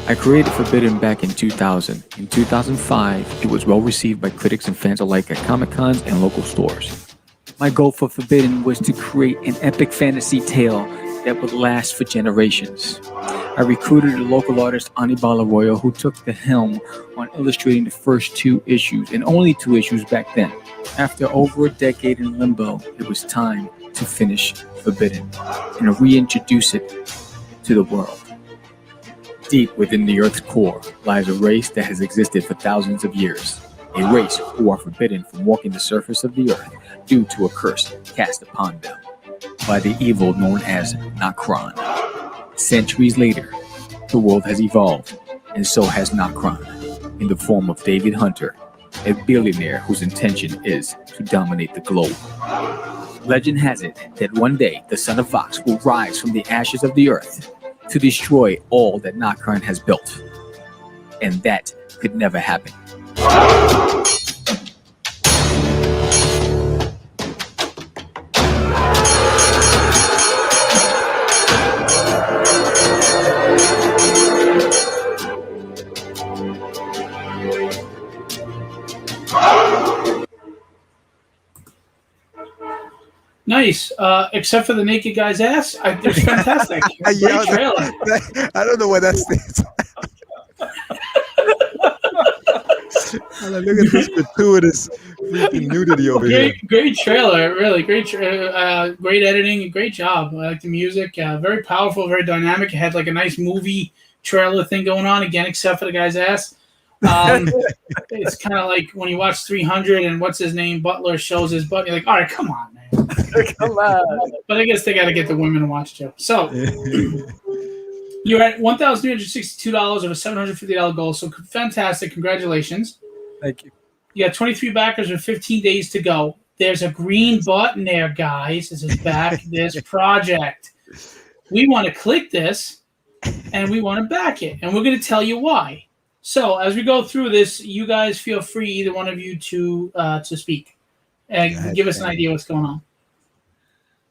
I created Forbidden back in 2000. In 2005, it was well received by critics and fans alike at Comic-Cons and local stores. My goal for Forbidden was to create an epic fantasy tale that would last for generations. I recruited the local artist Anibal Arroyo, who took the helm on illustrating the first 2 issues, and only 2 issues back then. After over a decade in limbo, it was time to finish Forbidden and reintroduce it to the world. Deep within the Earth's core lies a race that has existed for thousands of years. A race who are forbidden from walking the surface of the Earth due to a curse cast upon them by the evil known as Nokron. Centuries later, the world has evolved, and so has Nokron, in the form of David Hunter, a billionaire whose intention is to dominate the globe. Legend has it that one day the Son of Vox will rise from the ashes of the Earth to destroy all that Nokron has built. And that could never happen. Nice. Except for the naked guy's ass, it's fantastic. Great Yeah, trailer. I don't know what that stands. Look at this gratuitous freaking nudity over here. Great trailer, really great. Great editing, great job. I like the music. Very powerful, very dynamic. It had like a nice movie trailer thing going on again, except for the guy's ass. It's kind of like when you watch 300 and what's his name, Butler shows his butt. You're like, all right, come on, man. Come on. But I guess they got to get the women to watch too. So you're at $1,362 of a $750 goal. So fantastic. Congratulations. Thank you. You got 23 backers with 15 days to go. There's a green button there, guys. This is back this project. We want to click this and we want to back it. And we're going to tell you why. So as we go through this, you guys feel free, either one of you, to speak and give us an idea what's going on.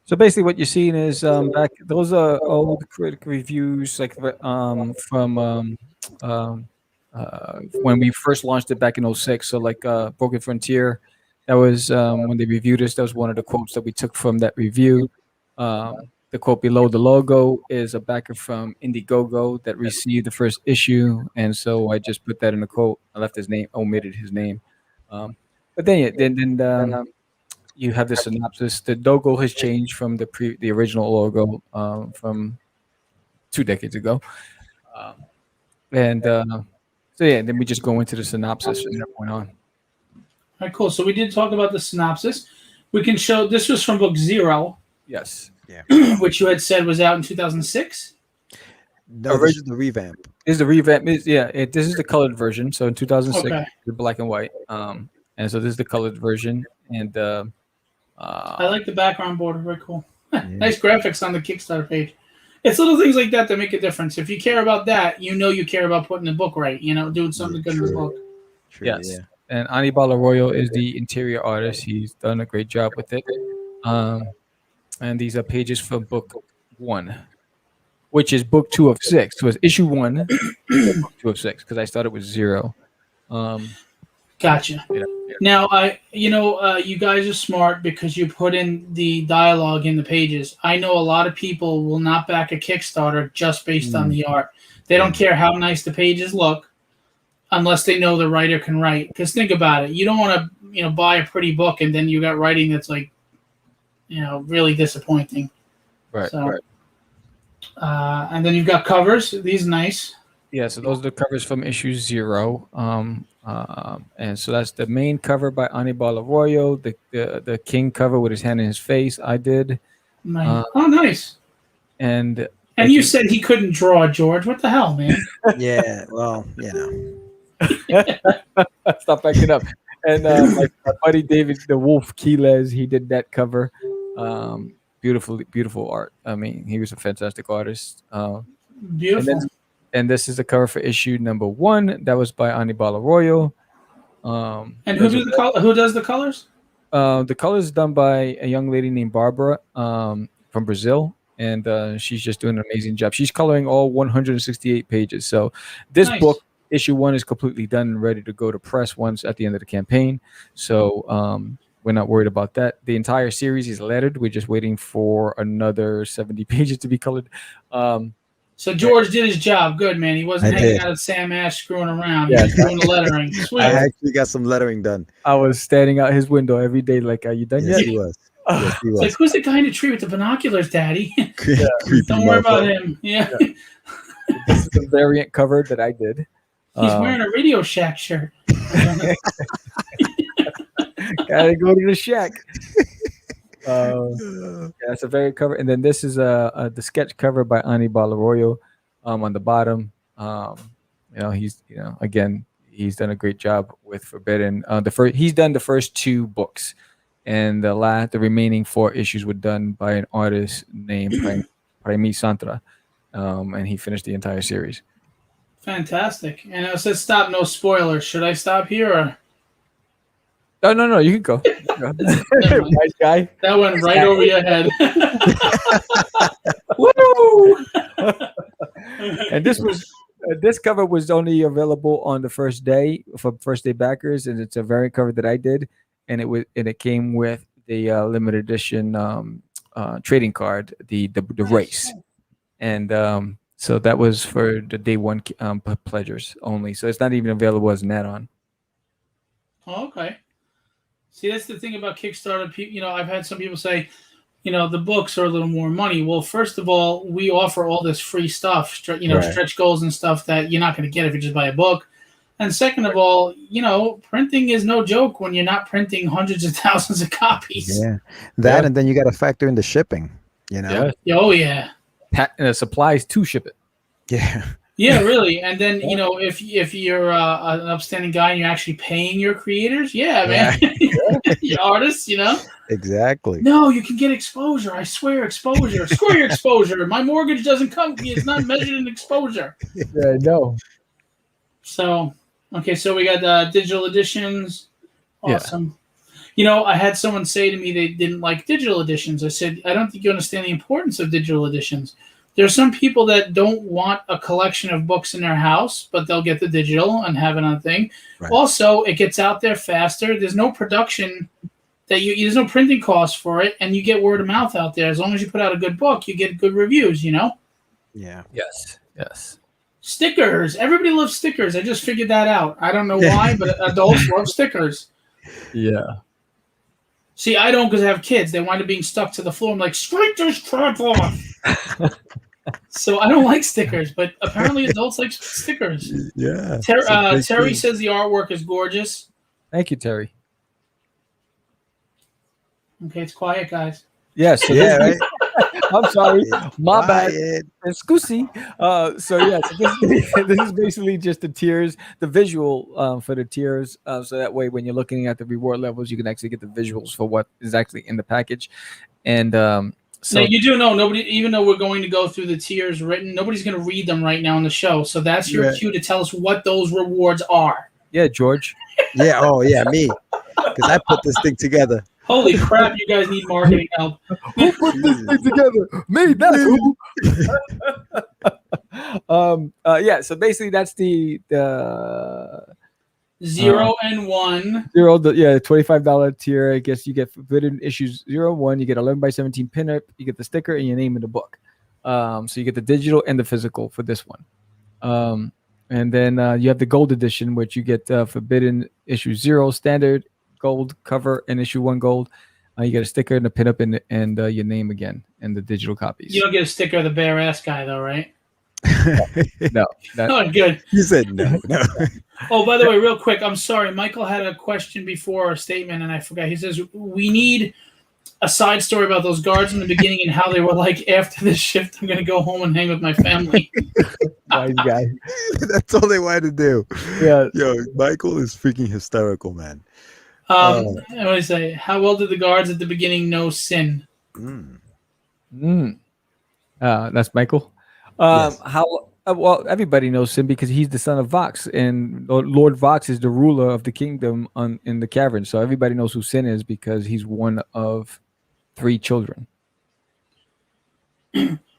So basically, what you're seeing is back. Those are old critic reviews, like from when we first launched it back in 2006. So like Broken Frontier, that was when they reviewed us. That was one of the quotes that we took from that review. The quote below the logo is a backer from Indiegogo that received the first issue, and so I just put that in the quote. I left his name, omitted his name, but then you have the synopsis. The logo has changed from the original logo from 2 decades ago, so yeah. Then we just go into the synopsis from that point on. All right, cool. So we did talk about the synopsis. We can show this was from book 0. Yes. Yeah. Which you had said was out in 2006. No, this is the revamp. This is the revamp. This is the colored version. So in 2006, Okay. the black and white. And so this is the colored version. And I like the background border. Very cool. Nice graphics on the Kickstarter page. It's little things like that that make a difference. If you care about that, you care about putting the book right. Doing something good in the book. True, yes. yeah. And Anibal Arroyo is the interior artist. He's done a great job with it. And these are pages from book 1, which is book 2 of 6. So it's issue 1, book 2 of 6, because I started with 0. Gotcha. Yeah. Now, you guys are smart because you put in the dialogue in the pages. I know a lot of people will not back a Kickstarter just based on the art. They don't care how nice the pages look unless they know the writer can write. Because think about it. You don't want to, buy a pretty book and then you got writing that's like, really disappointing. Right. So, right. And then you've got covers. These are nice. Yeah, so those are the covers from issue 0. And so that's the main cover by Anibal Arroyo. The king cover with his hand in his face, I did. Nice. Nice. And you said he couldn't draw, George. What the hell, man? Yeah, well, Stop backing up. And my buddy David the Wolf Quiles, he did that cover. Beautiful art. I mean, he was a fantastic artist. Beautiful. And this is the cover for issue number 1. That was by Anibal Arroyo. And who does the colors? The colors is done by a young lady named Barbara from Brazil, and she's just doing an amazing job. She's coloring all 168 pages. So this book, issue 1, is completely done and ready to go to press once at the end of the campaign. So we're not worried about that. The entire series is lettered. We're just waiting for another 70 pages to be colored. So George did his job. Good, man. He wasn't I hanging did. out at Sam Ash screwing around. Yeah. He was doing the lettering. Sweet. I actually got some lettering done. I was standing out his window every day, like, "Are you done Yes, yet?" he was. Yes, he It's like, was. who's the guy in the tree with the binoculars, Daddy? Creepy Don't worry about motherfucker. him. Yeah. This is a variant cover that I did. He's wearing a Radio Shack shirt. Gotta go to the shack. Yeah, it's a variant cover, and then this is the sketch cover by Anibal Arroyo. On the bottom, he's again, he's done a great job with Forbidden. He's done the first 2 books, and the remaining 4 issues were done by an artist named Raimi Santra, and he finished the entire series. Fantastic. And it says stop, no spoilers. Should I stop here or? No, you can go. Nice guy. That went right over your head. Woo! And this cover was only available on the first day for first day backers, and it's a variant cover that I did, and it came with the limited edition trading card, the race, and so that was for the day one pledgers only. So it's not even available as an add-on. Oh, okay. See, that's the thing about Kickstarter. I've had some people say, the books are a little more money. Well, first of all, we offer all this free stuff, stretch goals and stuff that you're not going to get if you just buy a book. And second of all, printing is no joke when you're not printing hundreds of thousands of copies. Yeah, and then you got to factor in the shipping. Yeah. Oh yeah. Supplies to ship it. Yeah. Yeah, really. And then if you're an upstanding guy and you're actually paying your creators, man, your artists, Exactly. No, you can get exposure. I swear, exposure. Screw your exposure. My mortgage doesn't come. It's not measured in exposure. Yeah, no. So, okay, so we got digital editions. Awesome. I had someone say to me they didn't like digital editions. I said, I don't think you understand the importance of digital editions. There are some people that don't want a collection of books in their house, but they'll get the digital and have it on a thing. Right. Also, it gets out there faster. There's no production there's no printing cost for it, and you get word of mouth out there. As long as you put out a good book, you get good reviews, Yeah. Yes. Stickers. Everybody loves stickers. I just figured that out. I don't know why, but adults love stickers. Yeah. See, I don't because I have kids. They wind up being stuck to the floor. I'm like, scrape this crap off. So I don't like stickers, but apparently adults like stickers. Yeah. Terry says the artwork is gorgeous. Thank you, Terry. Okay, it's quiet, guys. Yes. So right? I'm sorry. My bad. Quiet. Excuse. This is basically just the tiers, the visual for the tiers. So that way, when you're looking at the reward levels, you can actually get the visuals for what is actually in the package. And so now, you do know nobody, even though we're going to go through the tiers written, nobody's going to read them right now on the show. So that's your cue to tell us what those rewards are. Yeah, George. Yeah. Oh, yeah, me. Because I put this thing together. Holy crap, you guys need marketing help. Who put this thing together? Me, that's who. So basically that's the 0 and 1. $25 tier. I guess you get forbidden issues 0 and 1. You get 11x17 pinup. You get the sticker and your name in the book. So you get the digital and the physical for this one. And then you have the gold edition, which you get forbidden issue 0 standard gold cover and issue 1 gold. You get a sticker and a pinup and your name again and the digital copies. You don't get a sticker of the bare ass guy though, right? No. Oh, good. You said no. Oh, by the way, real quick, I'm sorry. Michael had a question before a statement, and I forgot. He says, we need a side story about those guards in the beginning and how they were like, after this shift, I'm going to go home and hang with my family. Nice guy. That's all they wanted to do. Yeah. Yo, Michael is freaking hysterical, man. I want to say, how well did the guards at the beginning know sin? That's Michael. Yes. Well, everybody knows Sin because he's the son of Vox, and Lord Vox is the ruler of the kingdom in the cavern. So everybody knows who Sin is because he's one of 3 children.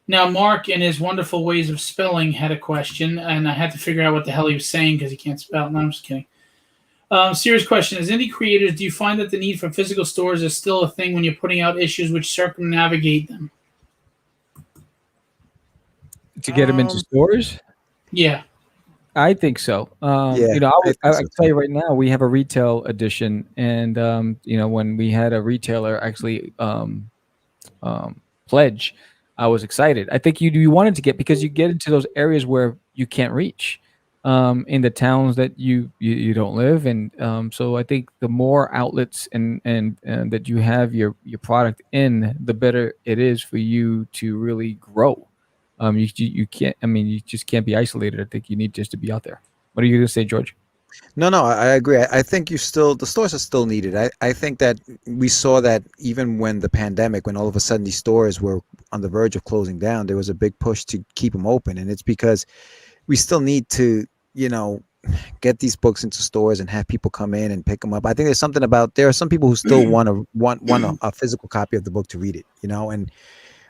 Now, Mark, in his wonderful ways of spelling, had a question, and I had to figure out what the hell he was saying because he can't spell. No, I'm just kidding. Serious question. As indie creators, do you find that the need for physical stores is still a thing when you're putting out issues which circumnavigate them? to get them into stores? Yeah. I think so. Yeah, You know, I think I so can tell you right now, we have a retail edition, and you know, when we had a retailer actually pledge, I was excited. I think you wanted to get, because you get into those areas where you can't reach, in the towns that you don't live, and so I think the more outlets and that you have your product in, the better it is for you to really grow. You can't. I mean, you just can't be isolated. I think you need just to be out there. What are you going to say, George? No, I agree. I think the stores are still needed. I think that we saw that even when the pandemic, when all of a sudden these stores were on the verge of closing down, there was a big push to keep them open. And it's because we still need to, you know, get these books into stores and have people come in and pick them up. I think there's something about, there are some people who still want a physical copy of the book to read it, you know, and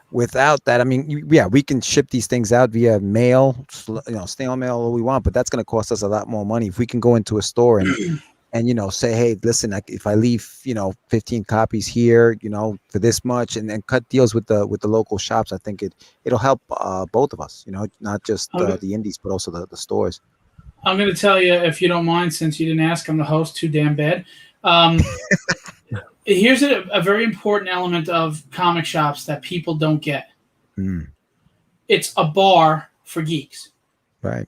without that, I mean, yeah, we can ship these things out via mail, you know, snail mail, all we want, but that's going to cost us a lot more money. If we can go into a store and you know, say, hey, listen, if I leave, you know, 15 copies here, you know, for this much, and cut deals with the local shops, I think it'll help both of us, you know, not just the indies, but also the stores. I'm going to tell you, if you don't mind, since you didn't ask, I'm the host, too damn bad. Here's a very important element of comic shops that people don't get. It's a bar for geeks. Right.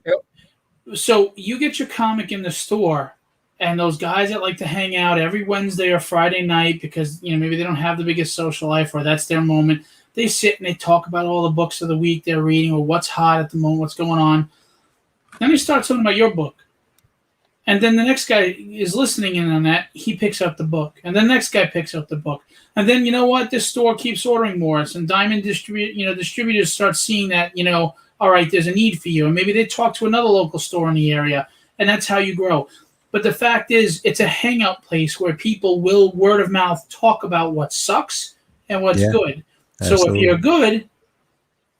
So you get your comic in the store, and those guys that like to hang out every Wednesday or Friday night because, you know, maybe they don't have the biggest social life or that's their moment, they sit and they talk about all the books of the week they're reading or what's hot at the moment, what's going on. Then they start talking about your book. And then the next guy is listening in on that. He picks up the book. And the next guy picks up the book. And then, you know what? This store keeps ordering more. And Diamond distributors start seeing that, you know, all right, there's a need for you. And maybe they talk to another local store in the area. And that's how you grow. But the fact is, it's a hangout place where people will word of mouth talk about what sucks and what's good. Absolutely. So if you're good,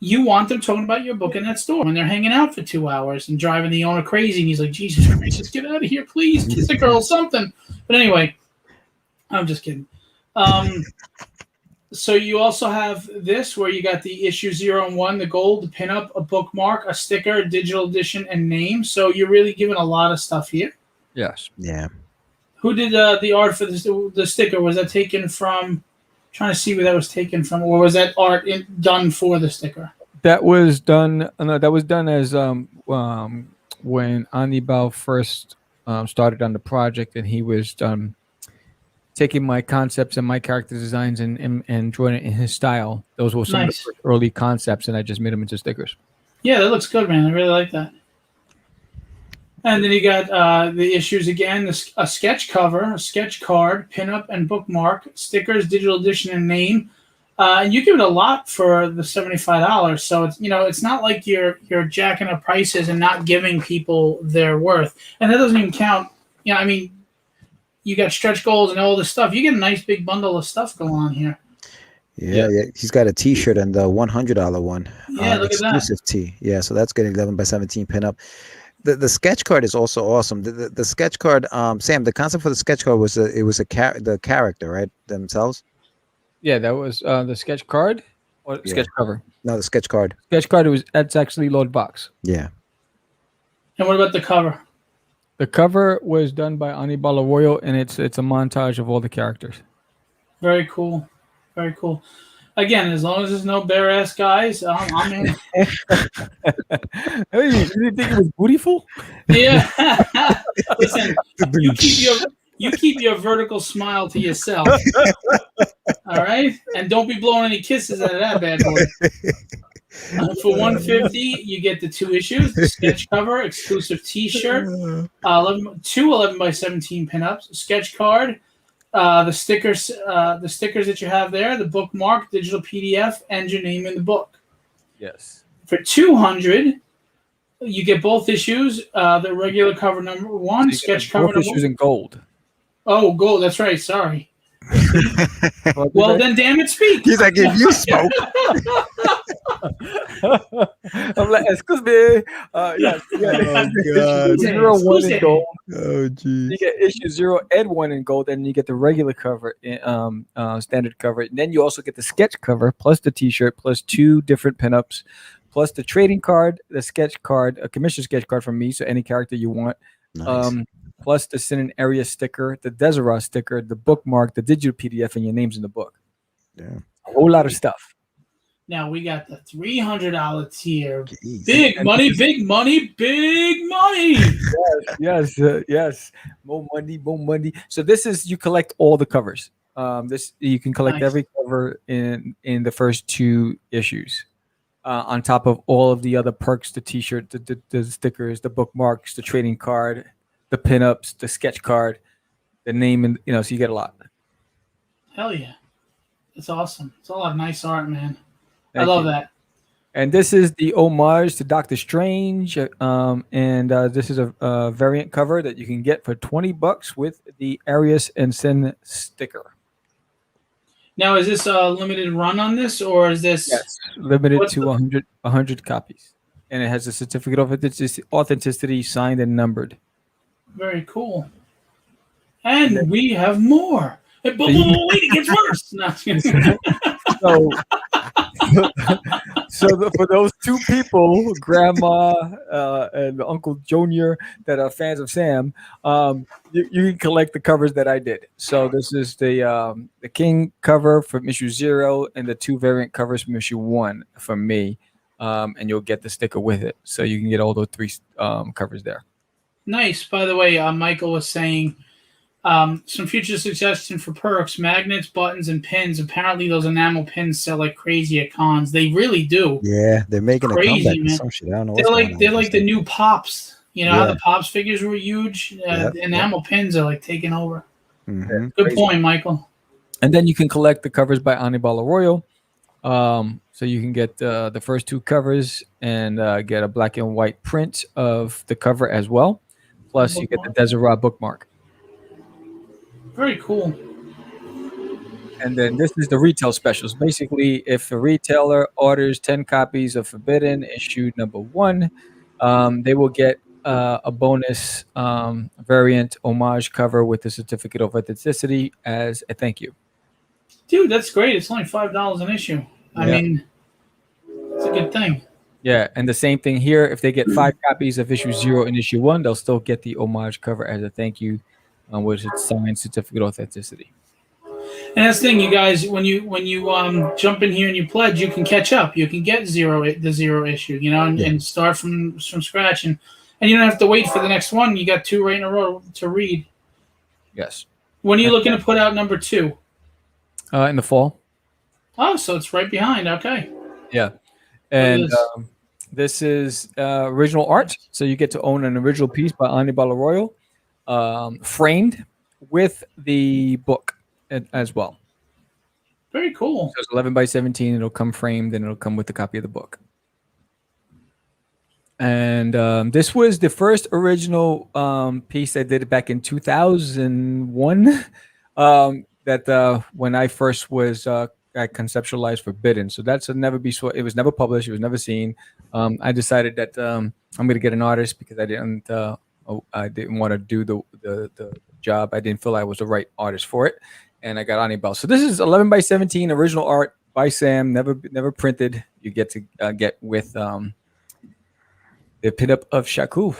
you want them talking about your book in that store when they're hanging out for 2 hours and driving the owner crazy. And he's like, Jesus Christ, just get out of here, please. Kiss the girl something. But anyway, I'm just kidding. So you also have this where you got the issue 0 and 1, the gold, the pinup, a bookmark, a sticker, a digital edition, and name. So you're really giving a lot of stuff here. Yes. Yeah. Who did the art for the sticker? Was that taken from... Trying to see where that was taken from, or was that art done for the sticker? That was done. No, that was done as when Anibal first started on the project, and he was taking my concepts and my character designs and drawing it in his style. Those were some of the early concepts, and I just made them into stickers. Yeah, that looks good, man. I really like that. And then you got the issues again, a sketch cover, a sketch card, pinup, and bookmark, stickers, digital edition, and name. And you give it a lot for the $75. So it's, you know, it's not like you're jacking up prices and not giving people their worth. And that doesn't even count. You know, I mean, you got stretch goals and all this stuff. You get a nice big bundle of stuff going on here. Yeah. He's got a T-shirt and the $100 one. Yeah, look at that. Exclusive tee. Yeah, so that's getting 11 by 17 pinup. The sketch card is also awesome. The sketch card, Sam, the concept for the sketch card was the character, right, themselves. Yeah, that was the sketch card or sketch cover. No, the sketch card. Sketch card that's actually load box. Yeah. And what about the cover? The cover was done by Anibal Arroyo, and it's a montage of all the characters. Very cool. Very cool. Again, as long as there's no bare ass guys, I'm in. Hey, you didn't think it was beautiful? Yeah. Listen, you keep your vertical smile to yourself. All right, and don't be blowing any kisses out of that bad boy. For $150, you get the 2 issues: the sketch cover, exclusive T-shirt, 11 by 17 pinups, sketch card. The stickers that you have there, the bookmark, digital PDF, and your name in the book. Yes. For $200, you get both issues. The regular cover number 1, sketch cover number 1. Issues in gold. Oh, gold. That's right. Sorry. Well, then, damn it, speak. He's like, if you spoke. I'm like, excuse me. Yes. God. 0, 1 in gold. Oh, geez. You get issue 0 and 1 in gold, and you get the regular cover, standard cover. And then you also get the sketch cover plus the T-shirt plus 2 different pinups plus the trading card, the sketch card, a commission sketch card from me, so any character you want. Nice. Plus the Sin and Area sticker, the Deseret sticker, the bookmark, the digital PDF, and your names in the book. Yeah. A whole lot of stuff. Now we got the $300 tier. Jeez. Big money, big money, big money. Yes. More money. So this is, you collect all the covers. This you can collect Nice. every cover in the first 2 issues. On top of all of the other perks, the T-shirt, the stickers, the bookmarks, the trading card, the pinups, the sketch card, the name, and so you get a lot. Hell yeah. It's awesome. It's a lot of nice art, man. Thank I love you. that. And this is the homage to Doctor Strange. And this is a variant cover that you can get for $20 with the Arius and Sin sticker. Now, is this a limited run on this, or is this Limited What's to 100 copies. And it has a certificate of authenticity signed and numbered. very cool? And we have more. But wait, it gets worse. No. For those 2 people, Grandma and Uncle Junior, that are fans of Sam, you can collect the covers that I did. So this is the King cover from issue 0 and the 2 variant covers from issue 1 from me, and you'll get the sticker with it. So you can get all those 3 covers there. Nice. By the way, Michael was saying some future suggestion for perks: magnets, buttons, and pins. Apparently, those enamel pins sell like crazy at cons. They really do. Yeah, they're making Crazy, a comeback with man. some shit. I don't know. They're like the new Pops. You know how Yeah. the Pops figures were huge? Yep, The enamel pins are like taking over. Mm-hmm. Good Crazy. point, Michael. And then you can collect the covers by Anibal Arroyo. So you can get the first 2 covers and get a black and white print of the cover as well. Plus, you get the Deseret bookmark. Very cool. And then this is the retail specials. Basically, if a retailer orders 10 copies of Forbidden issue number 1, they will get a bonus variant homage cover with the certificate of authenticity as a thank you. Dude, that's great. It's only $5 an issue. I Yeah. mean, it's a good thing. Yeah, and the same thing here. If they get 5 copies of issue 0 and issue 1, they'll still get the homage cover as a thank you, which is signed certificate of authenticity. And that's the thing, you guys. When you jump in here and you pledge, you can catch up. You can get the 0 issue, and start from scratch, and you don't have to wait for the next one. You got 2 right in a row to read. Yes. When are you looking to put out number 2? In the fall. Oh, so it's right behind. Okay. Yeah. And this is original art. So you get to own an original piece by Anibal Arroyo, framed with the book as well. Very cool. So it's 11 by 17. It'll come framed and it'll come with a copy of the book. And this was the first original piece I did back in 2001. That when I first was I conceptualized Forbidden. So that's a never be. It was never published. It was never seen. I decided that I'm going to get an artist because I didn't want to do the job. I didn't feel I was the right artist for it, and I got Anibal. So this is 11 by 17 original art by Sam. Never printed. You get to get with the pinup of Shaku.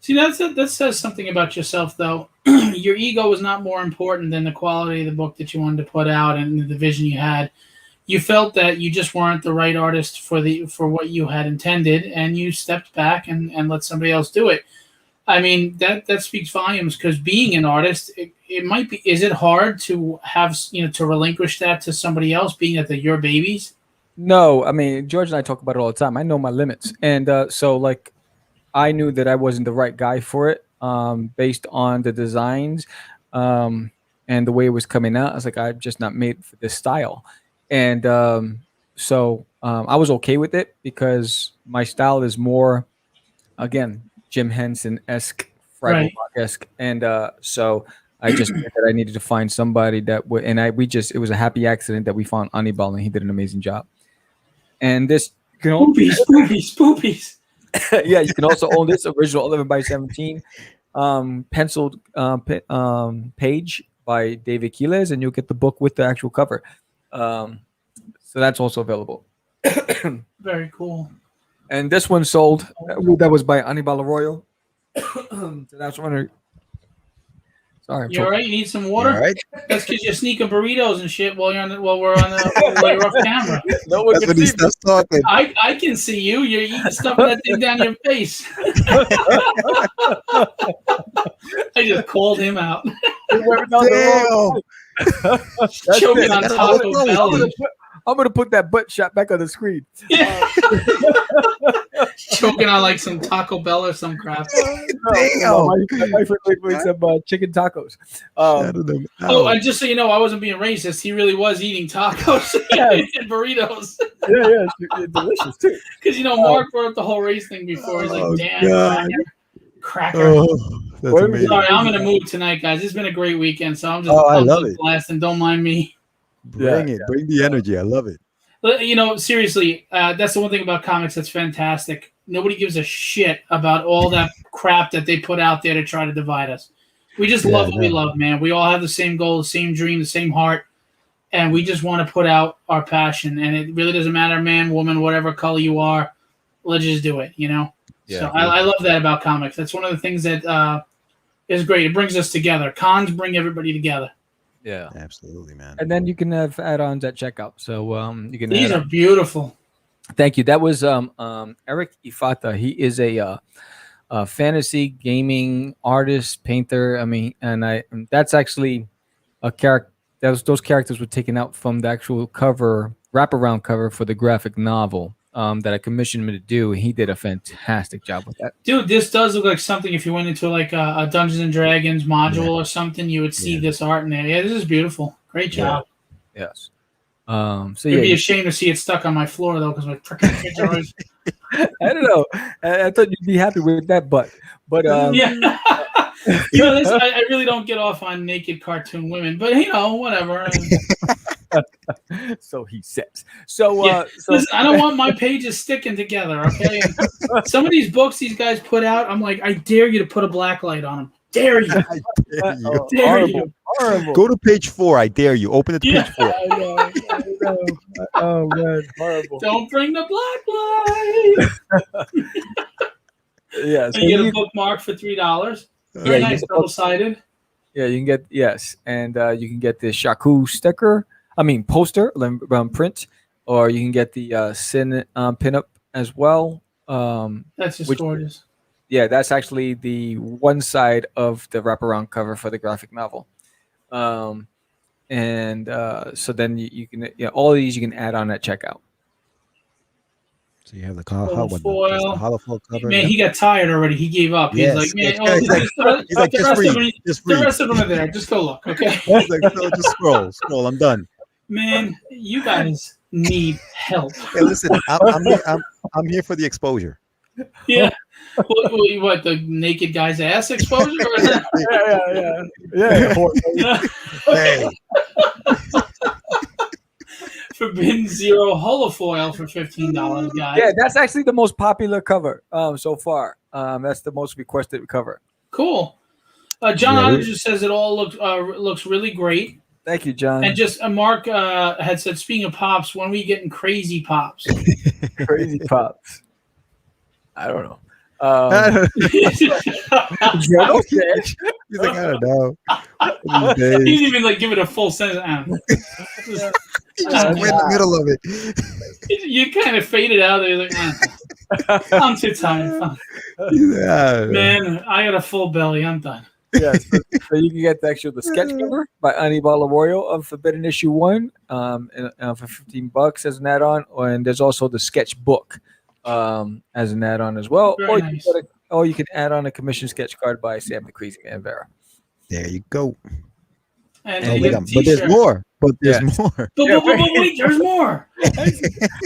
See, that says something about yourself, though. Your ego was not more important than the quality of the book that you wanted to put out and the vision you had. You felt that you just weren't the right artist for what you had intended, and you stepped back and let somebody else do it. I mean, that speaks volumes, because being an artist, it might be. Is it hard to have to relinquish that to somebody else, being that they're your babies? No, I mean, George and I talk about it all the time. I know my limits, and so like, I knew that I wasn't the right guy for it, based on the designs, and the way it was coming out. I was like, I'm just not made for this style, and so I was okay with it because my style is more, again, Jim Henson-esque, Fraggle Rock-esque, and so I just knew that I needed to find somebody that would, and it was a happy accident that we found Anibal, and he did an amazing job. And this, you know, spoopies. Yeah, you can also own this original 11 by 17 penciled page by David Quiles, and you'll get the book with the actual cover. So that's also available. Very cool. And this one sold. That was by Anibal Arroyo. So that's one. Sorry, I'm You all choking. right? You need some water? All right. That's because you're sneaking burritos and shit while you're while you're off camera. No one That's can when he see me. starts talking. I can see you. You're eating stuffing that thing down your face. I just called him out. It went down the road. Damn. That's Choking it. on That's Taco what's wrong with Bell. you. I'm gonna put that butt shot back on the screen. Yeah. Choking on like some Taco Bell or some crap. Damn. My wife was making some chicken tacos. Shout to them Oh, out. and just so you know, I wasn't being racist. He really was eating tacos and burritos. Yeah, it's delicious too. Because, you know, Mark brought up the whole race thing before. He's Oh, like, damn, God. cracker. Oh, that's What- amazing. Sorry, I'm in a mood tonight, guys. It's been a great weekend, so I'm just Oh, I pumped love and it. blasting. Don't mind me. Bring it. Bring the energy. I love it. But, you know, seriously, that's the one thing about comics that's fantastic. Nobody gives a shit about all that crap that they put out there to try to divide us. We just Yeah, love what we no. love, man. We all have the same goal, the same dream, the same heart, and we just want to put out our passion. And it really doesn't matter, man, woman, whatever color you are. Let's just do it, you know? Yeah. So I love that about comics. That's one of the things that is great. It brings us together. Cons bring everybody together. Yeah. Absolutely, man. And then you can have add-ons at checkout. So you can. These add are beautiful. Thank you. That was Eric Ifata. He is a fantasy gaming artist, painter. I mean, and that's actually a character. Those characters were taken out from the actual cover, wraparound cover for the graphic novel that I commissioned him to do. He did a fantastic job with that. Dude, this does look like something if you went into like a Dungeons and Dragons module Yeah. or something, you would see Yeah. this art in there. Yeah, this is beautiful. Great job. Yes. So It'd be yeah, a shame to see it stuck on my floor though, because my freaking kids are always. I don't know. I thought you'd be happy with that, but Yeah. You know, I really don't get off on naked cartoon women, but you know, whatever. So he says. So Yeah. Listen, I don't want my pages sticking together, okay? And some of these books these guys put out, I'm like, I dare you to put a black light on them. Dare you? Dare you. Dare you? horrible. Go to page 4. I dare you. Open it to Yeah. page 4. I know. Oh man, horrible. Don't bring the black light. Yeah, You get a bookmark for $3. Very you nice, get a book- double-sided. Yeah, you can get and you can get the Shaku sticker. I mean poster, print, or you can get the Sin pinup as well. That's just Which- gorgeous. Yeah, that's actually the one side of the wraparound cover for the graphic novel. So then you can all of these you can add on at checkout. So you have the Foil. hollow foil cover. Man, Yep. he got tired already. He gave up. He's Yes. like, man, Yeah, he's like, the just rest read. of them- Just the read. rest of them are there. Just go look, okay? He's like, no, just scroll. I'm done. Man, you guys need help. Hey, listen, I'm here for the exposure. Yeah. What, the naked guy's ass exposure? Yeah. Hey, Forbidden Zero holofoil for $15, guys. Yeah, that's actually the most popular cover so far. That's the most requested cover. Cool. John Yeah, Otter just says it all looks really great. Thank you, John. And just Mark had said, speaking of pops, when are we getting crazy pops? Crazy pops. I don't know. He's like, I don't know. These He days. didn't even like give it a full sentence. He just went in the middle of it. You kind of faded out there. Like, I'm too tired. Yeah. Man, I got a full belly. I'm done. Yeah, so you can get the sketch cover by Anibal Arroyo of Forbidden Issue 1 for $15 as an add-on, and there's also the sketch book as an add-on as well. Very nice. Or you can add on a commission sketch card by Sam the Crazy Man Vera. There you go. And Oh, you wait, get a but there's t-shirt. more. But there's Yes. more. But wait, there's more.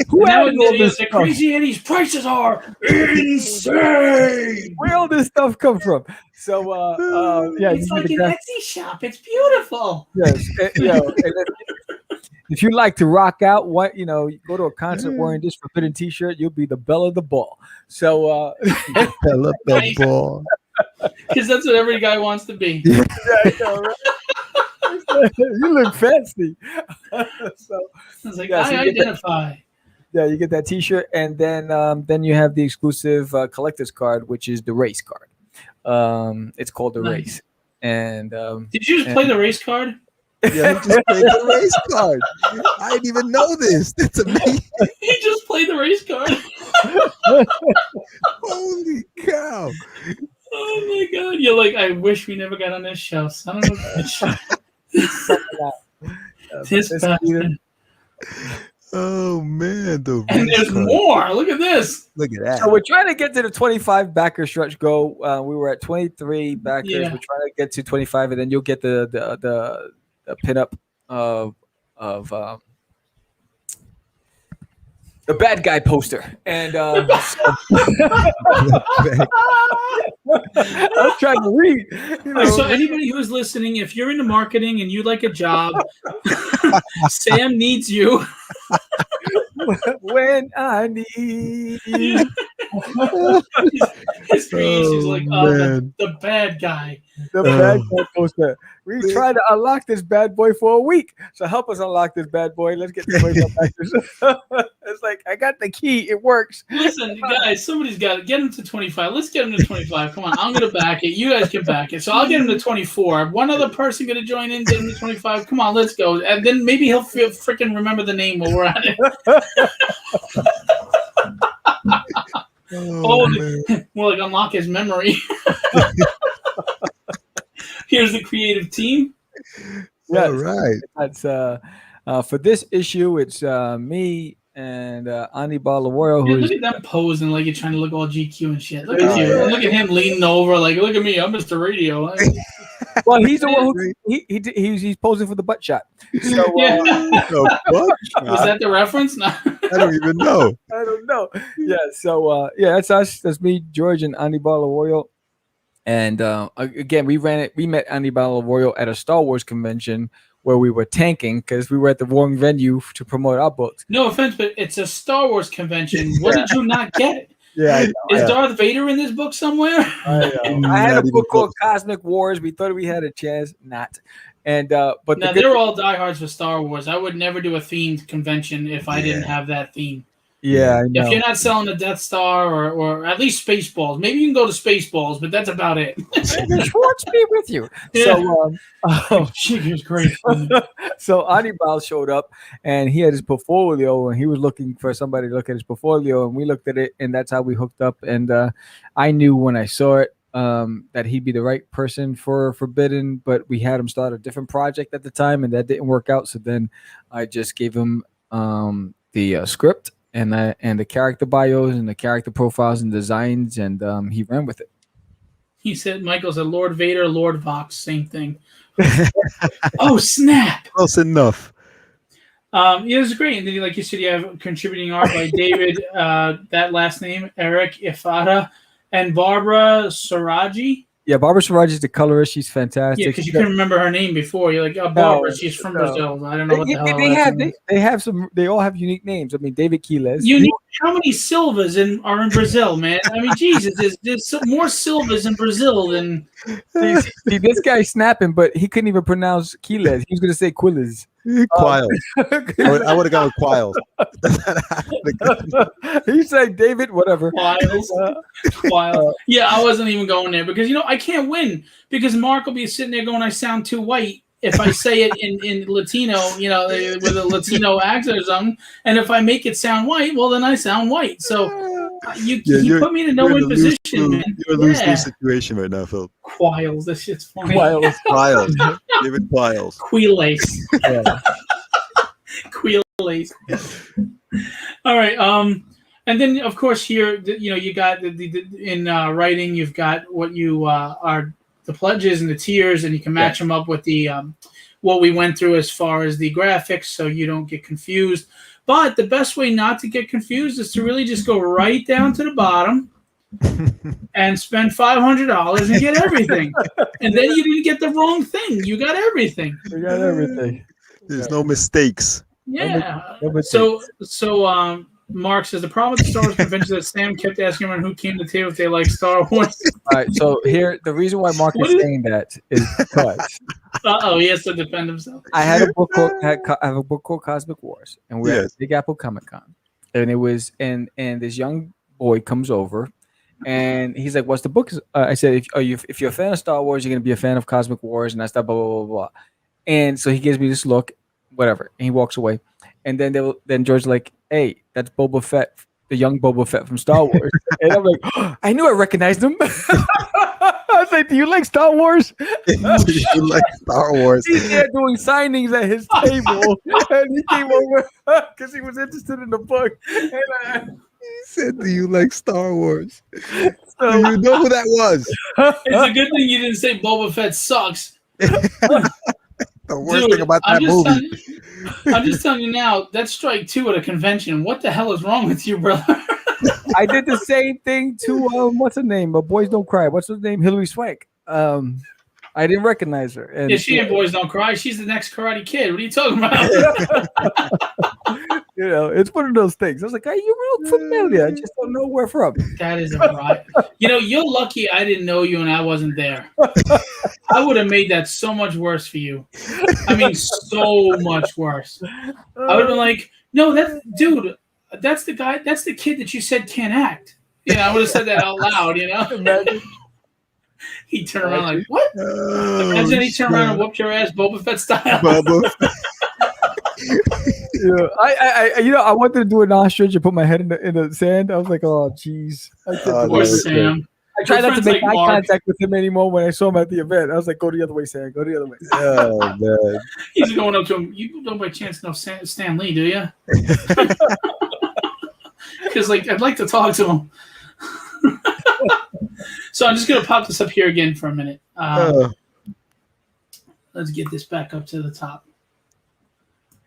Who Now added all the this stuff? Crazy Eddie's prices are insane. Where all this stuff come from? So yeah, It's you like can an get Etsy shop. It's beautiful. yes, if you like to rock out, go to a concert wearing this Forbidden T-shirt, you'll be the belle of the ball. So I love that ball. Because that's what every guy wants to be. yeah, I know, right? You look fancy. So It's like, Yeah, so I you get identify. Yeah, you get that T-shirt, and then you have the exclusive collector's card, which is the race card. It's called the race. And did you just play the race card? Yeah, he just played the race card. I didn't even know this. That's amazing. He just played the race card. Holy cow! Oh my god! You're like, I wish we never got on this show. Son of a bitch. This bastard. Oh man, and there's more. Look at this. Look at that. So we're trying to get to the 25 backer stretch goal. We were at 23 backers. Yeah. We're trying to get to 25, and then you'll get the pinup of the bad guy poster. And I was trying to read. So anybody who's listening, if you're into marketing and you'd like a job, Sam needs you. When I need you. His creation is like, the bad guy. The bad guy poster. We tried to unlock this bad boy for a week. So help us unlock this bad boy. Let's get the 25 backers. It's like, I got the key. It works. Listen, guys, somebody's got to get him to 25. Let's get him to 25. Come on, I'm going to back it. You guys can back it. So I'll get him to 24. One other person going to join in, get him to 25. Come on, let's go. And then maybe he'll freaking remember the name while we're at it. Well, like unlock his memory. Here's the creative team. Yeah, right. That's for this issue. It's me and Anibal Arroyo. Look at them posing like you're trying to look all GQ and shit. Look at you. And look at him leaning over like, look at me. I'm Mr. Radio. Well, he's the one who he's posing for the butt shot. So was that the reference? No. I don't even know. I don't know. Yeah. So that's us. That's me, George, and Anibal Arroyo. And again, we met Anibal Arroyo at a Star Wars convention where we were tanking because we were at the wrong venue to promote our books. No offense, but it's a Star Wars convention. What did you not get? Yeah, is Darth Vader in this book somewhere? I had a book called Cosmic Wars. We thought we had a chance, not. And but now they're all diehards for Star Wars. I would never do a themed convention if I didn't have that theme. Yeah, I know. If you're not selling the Death Star or at least Spaceballs, maybe you can go to Spaceballs, but that's about it. Schwartz be with you. Yeah. So she was great. So Anibal showed up and he had his portfolio and he was looking for somebody to look at his portfolio and we looked at it and that's how we hooked up. And I knew when I saw it that he'd be the right person for Forbidden, but we had him start a different project at the time and that didn't work out. So then I just gave him the script and the character bios and the character profiles and designs, and he ran with it. He said, Michael said, Lord Vader, Lord Vox, same thing. Oh, snap. Close enough. Yeah, it was great. And then, like you said, you have contributing art by David, that last name, Eric Ifada, and Barbara Saraji. Yeah, Barbara Saraji is the colorist. She's fantastic. Yeah, because you couldn't remember her name before. You're like, oh, Barbara, she's from Brazil. I don't know what the hell. They have some. They all have unique names. I mean, David Quiles. How many Silvas are in Brazil, man? I mean, Jesus, there's more Silvas in Brazil than. See, this guy's snapping, but he couldn't even pronounce Quiles. He was going to say Quiles. Quiles. I would have gone with Quiles. He said David, whatever. Quiles. Yeah, I wasn't even going there because I can't win because Mark will be sitting there going, "I sound too white." If I say it in Latino, with a Latino accent or something, and if I make it sound white, well, then I sound white. So you put me in a no-win position, man. You're in a lose-lose situation right now, Phil. Quiles, this shit's funny. Quiles. David Quiles. Quiles. Quiles. All right. And then of course here, you got in writing, you've got what you are. The pledges and the tiers, and you can match them up with the what we went through as far as the graphics, so you don't get confused. But the best way not to get confused is to really just go right down to the bottom and spend $500 and get everything. And then you didn't get the wrong thing; you got everything. You got everything. There's no mistakes. Yeah. So Mark says the problem with the Star Wars convention is that Sam kept asking everyone who came to the table if they like Star Wars. All right, so here the reason why Mark is saying that is because he has to defend himself. I have a book called Cosmic Wars, and we're at Big Apple Comic Con, and it was and this young boy comes over, and he's like, "What's the book?" I said, "If you're a fan of Star Wars, you're gonna be a fan of Cosmic Wars and that stuff." Blah blah blah blah. And so he gives me this look, whatever, and he walks away. And then George's like, "Hey, that's Boba Fett, the young Boba Fett from Star Wars." And I'm like, oh, "I knew I recognized him." I was like, "Do you like Star Wars?" Do you like Star Wars? He's there doing signings at his table, and he came over because he was interested in the book. And He said, "Do you like Star Wars?" so, Do you know who that was? It's a good thing you didn't say Boba Fett sucks. The worst Dude, thing about that movie. I'm just telling you now, that's strike 2 at a convention. What the hell is wrong with you, brother? I did the same thing to what's her name? But Boys Don't Cry. What's her name? Hillary Swank. I didn't recognize her. And Yeah, she ain't Boys Don't Cry. She's the next Karate Kid. What are you talking about? you know, it's one of those things. I was like, "Hey, you look familiar. I just don't know where from." That is a right. You know, you're lucky I didn't know you and I wasn't there. I would have made that so much worse for you. I mean, so much worse. I would have been like, "No, that's the guy. That's the kid that you said can't act." You know, I would have said that out loud. You know. Imagine. He turned around like, "What?" And then he turned around and whooped your ass, Boba Fett style. Yeah, I wanted to do an ostrich and put my head in the sand. I was like, "Oh, jeez." Poor Sam. I tried not to make like eye Mark. contact with him anymore when I saw him at the event. I was like, "Go the other way, Sam. Go the other way." Oh man. He's going up to him. You don't by chance know Stan Lee, do you? Because I'd like to talk to him. So I'm just gonna pop this up here again for a minute. Let's get this back up to the top.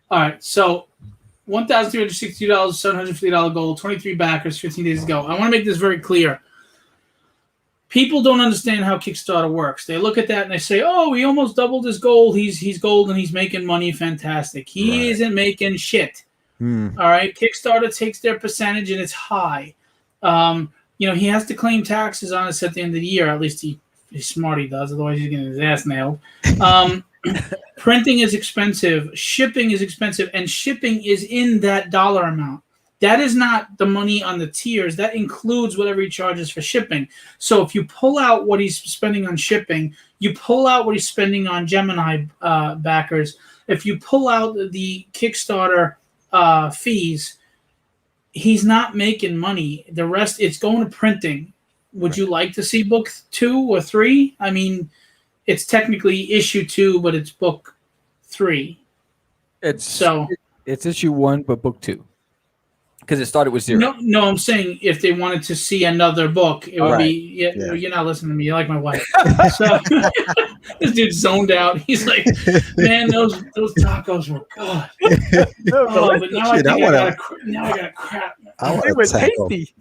All right, so $1,362, $750 goal, 23 backers, 15 days ago. I want to make this very clear. People don't understand how Kickstarter works. They look at that and they say, "Oh, he almost doubled his goal. He's gold and he's making money. Fantastic." He isn't making shit. All right, Kickstarter takes their percentage and it's high. He has to claim taxes on us at the end of the year. At least he's smart. He does. Otherwise, he's getting his ass nailed. Printing is expensive. Shipping is expensive, and shipping is in that dollar amount. That is not the money on the tiers. That includes whatever he charges for shipping. So if you pull out what he's spending on shipping, you pull out what he's spending on Gemini backers. If you pull out the Kickstarter fees, he's not making money. The rest, it's going to printing. Would you like to see book 2 or 3? I mean, it's technically issue 2, but it's book 3. It's issue 1, but book 2. Because it started with 0. No, I'm saying if they wanted to see another book, it would be. Yeah, you're not listening to me. You're like my wife. So this dude's zoned out. He's like, "Man, those tacos were good." But now I got a crap. They were tasty.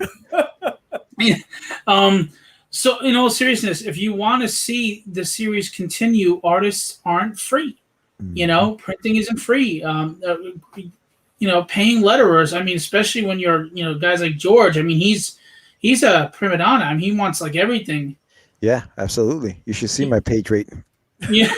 So in all seriousness, if you want to see the series continue, artists aren't free. Printing isn't free. Paying letterers. I mean, especially when you're, guys like George. I mean, he's a prima donna. I mean, he wants like everything. Yeah, absolutely. You should see my page rate. Yeah.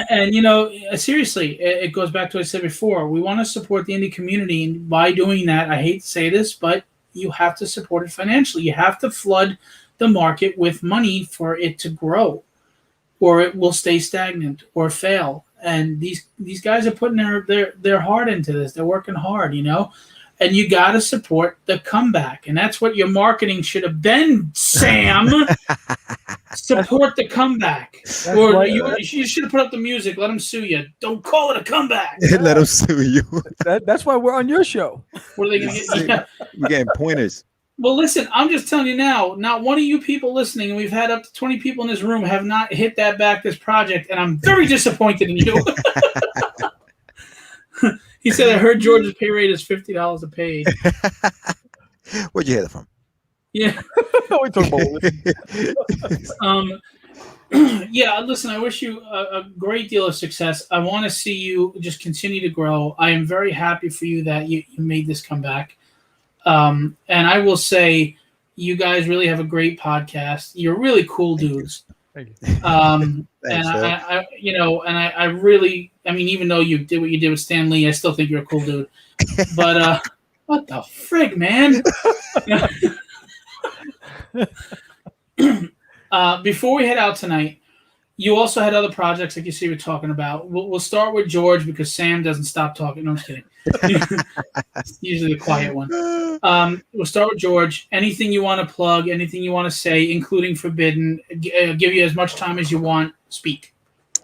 And seriously, it goes back to what I said before. We want to support the indie community, and by doing that, I hate to say this, but you have to support it financially. You have to flood the market with money for it to grow, or it will stay stagnant or fail. And these guys are putting their heart into this. They're working hard, and you got to support the comeback. And that's what your marketing should have been, Sam. Support the comeback. You should have put up the music. Let them sue you. Don't call it a comeback. Let them sue you. That's why we're on your show. What are they going to get? Yeah. You're getting pointers. Well, listen, I'm just telling you now, not one of you people listening, and we've had up to 20 people in this room, have not hit that back this project, and I'm very disappointed in you. He said, "I heard George's pay rate is $50 a page." Where'd you hear that from? Yeah. We talk about yeah, listen, I wish you a great deal of success. I want to see you just continue to grow. I am very happy for you that you made this comeback. And I will say, you guys really have a great podcast. You're really cool dudes. Thank you. Thanks, and sir. I really, even though you did what you did with Stan Lee, I still think you're a cool dude. But what the frig, man? Before we head out tonight, you also had other projects like you see we're talking about. We'll start with George because Sam doesn't stop talking. No, I'm just kidding. Usually the quiet one. We'll start with George. Anything you want to plug, anything you want to say, including Forbidden, give you as much time as you want. Speak.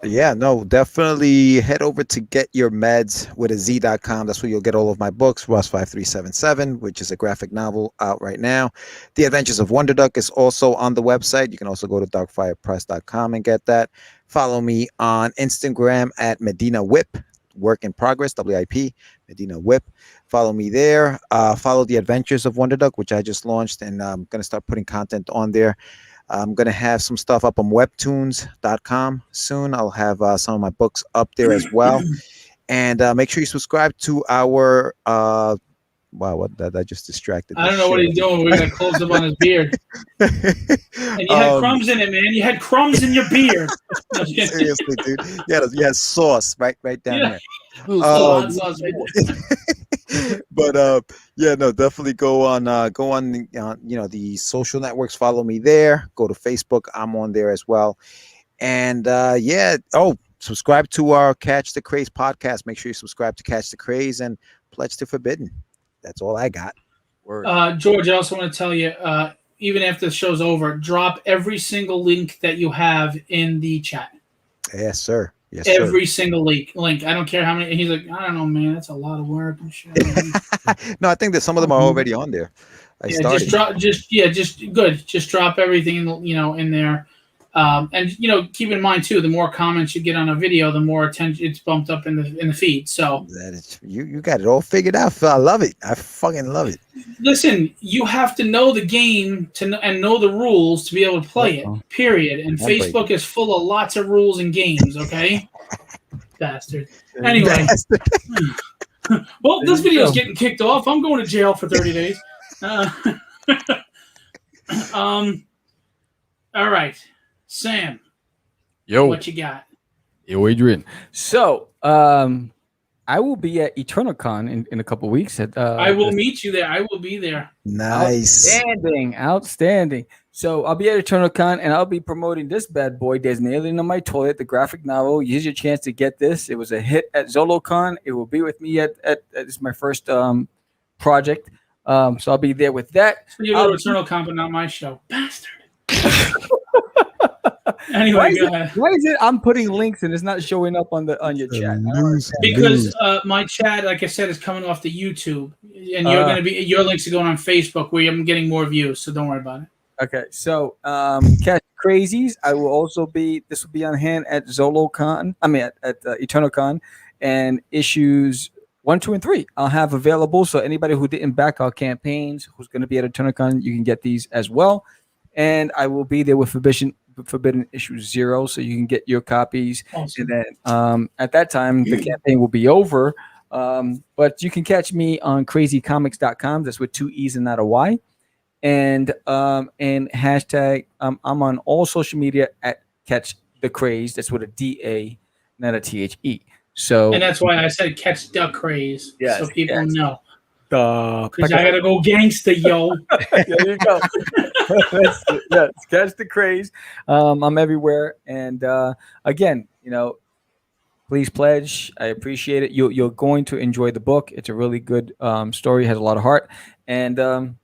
Yeah, no, definitely head over to getyourmeds.com. That's where you'll get all of my books. Rust 5377, which is a graphic novel out right now. The Adventures of Wonder Duck is also on the website. You can also go to darkfirepress.com and get that. Follow me on Instagram at Medina Whip, work in progress, WIP, Medina Whip. Follow me there. Follow The Adventures of Wonder Duck, which I just launched, and I'm going to start putting content on there. I'm going to have some stuff up on webtoons.com soon. I'll have some of my books up there as well. And make sure you subscribe to our wow, what that just distracted me. I don't know what he's doing. We're going to close up on his beard. And you had crumbs in it, man. You had crumbs in your beard. Seriously, dude. You had sauce right down there. Sauce right there. But yeah, no, definitely go on the social networks. Follow me there. Go to Facebook. I'm on there as well. And subscribe to our Catch the Craze podcast. Make sure you subscribe to Catch the Craze and pledge to Forbidden. That's all I got. George, I also want to tell you, even after the show's over, drop every single link that you have in the chat. Yes, sir. Yes, every single link. I don't care how many. He's like, I don't know, man. That's a lot of work and shit. No, I think that some of them are already on there. Just drop everything in there. And keep in mind too, the more comments you get on a video, the more attention it's bumped up in the feed. So you got it all figured out, Phil. I love it. I fucking love it. Listen, you have to know the game and know the rules to be able to play it. Period. And Facebook is full of lots of rules and games. Okay, bastard. Anyway, well, this video is getting kicked off. I'm going to jail for 30 days. All right. Sam, what you got? Yo, Adrian. So, I will be at Eternalcon in a couple of weeks. I will meet you there. I will be there. Nice. Outstanding. So, I'll be at Eternalcon, and I'll be promoting this bad boy, There's an Alien on My Toilet, the graphic novel. Here's your chance to get this. It was a hit at ZoloCon. It will be with me at it's my first project. So, I'll be there with that. So you go to Eternalcon, but not my show. Bastard. Anyway, why is it I'm putting links and it's not showing up on your chat? Because my chat, like I said, is coming off the YouTube, and your links are going on Facebook, where I'm getting more views. So don't worry about it. Okay, so Catch Crazies, I will also be. This will be on hand at ZoloCon. I mean at Eternalcon, and issues 1, 2, and 3 I'll have available. So anybody who didn't back our campaigns, who's going to be at Eternalcon, you can get these as well. And I will be there with Forbidden issue 0, so you can get your copies. Awesome. And then at that time, the campaign will be over. But you can catch me on crazycomics.com. That's with 2 E's and not a Y. And hashtag, I'm on all social media at Catch the Craze. That's with a DA, not a THE. So, and that's why I said Catch the Craze, so people know. Because I gotta go gangsta, yo. There you go. Yes, Catch the Craze. I'm everywhere, and again, please pledge. I appreciate it. You're going to enjoy the book. It's a really good story. It has a lot of heart, and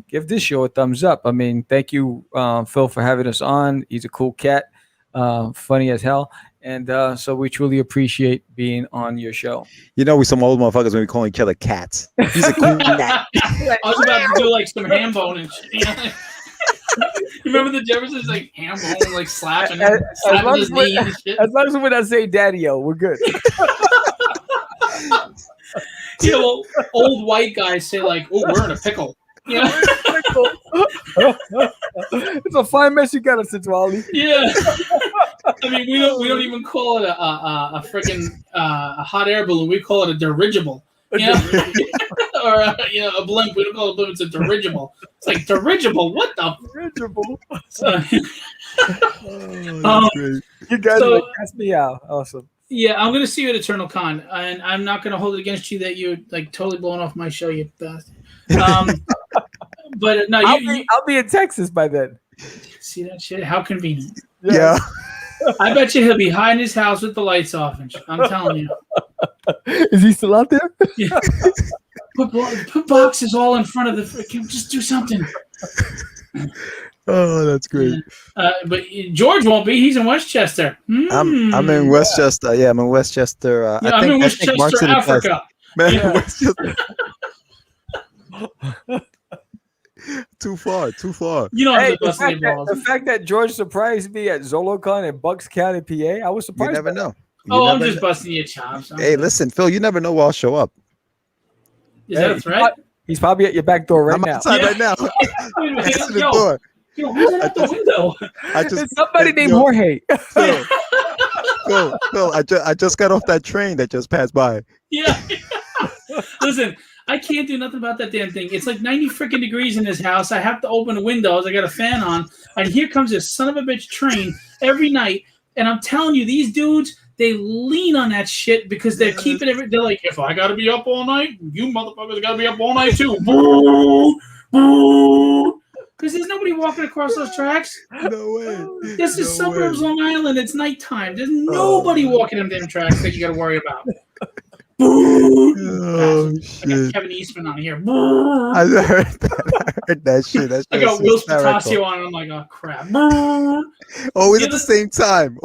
give this show a thumbs up. I mean, thank you, Phil, for having us on. He's a cool cat, funny as hell. And so we truly appreciate being on your show. We some old motherfuckers when we call each other cats. He's a cool cat. I was about to do like some ham bone and shit. You remember the Jeffersons like ham bone, like slapping his knee and shit? As long as we're not saying daddy-o, we're good. Old white guys say like, "Oh, we're in a pickle." Yeah. It's a fine mess you got us into, Wally. Yeah. I mean, we don't even call it a freaking hot air balloon. We call it a dirigible. Or a blimp. We don't call it a blimp. It's a dirigible. It's like dirigible. What the dirigible? You guys cast me out. Awesome. Yeah, I'm gonna see you at Eternal Con, and I'm not gonna hold it against you that you're like totally blowing off my show, you bastard. But no, I'll be in Texas by then. See that shit? How convenient. Yeah. I bet you he'll be hiding his house with the lights off. And I'm telling you. Is he still out there? Yeah. Put boxes all in front of the freaking. Just do something. Oh, that's great. But George won't be. He's in Westchester. I'm in Westchester. Yeah, I'm in Westchester. Yeah, I'm in Westchester, Africa. Man, Yeah. Westchester. Too far. You know, Hey, the fact that George surprised me at ZoloCon in Bucks County, PA, I was surprised. You never know. I'm just busting your chops. Hey, listen, Phil, you never know where I'll show up. Is that a threat? He's probably at your back door right now. I'm outside right now. Answer the door. Who's at the window? It's somebody named Jorge. Phil, I just got off that train that just passed by. Yeah. Listen, I can't do nothing about that damn thing. It's like 90 freaking degrees in this house. I have to open the windows. I got a fan on. And here comes this son of a bitch train every night. And I'm telling you, these dudes, they lean on that shit because they're keeping it. They're like, if I got to be up all night, you motherfuckers got to be up all night too. Boo! Boo! Because there's nobody walking across those tracks. No way. This is suburbs, Long Island. It's nighttime. There's nobody walking them damn tracks that you got to worry about. Oh, shit. I got Kevin Eastman on here. I heard that shit. I got Will Spatasio on, and I'm like, oh crap. Always at the same time.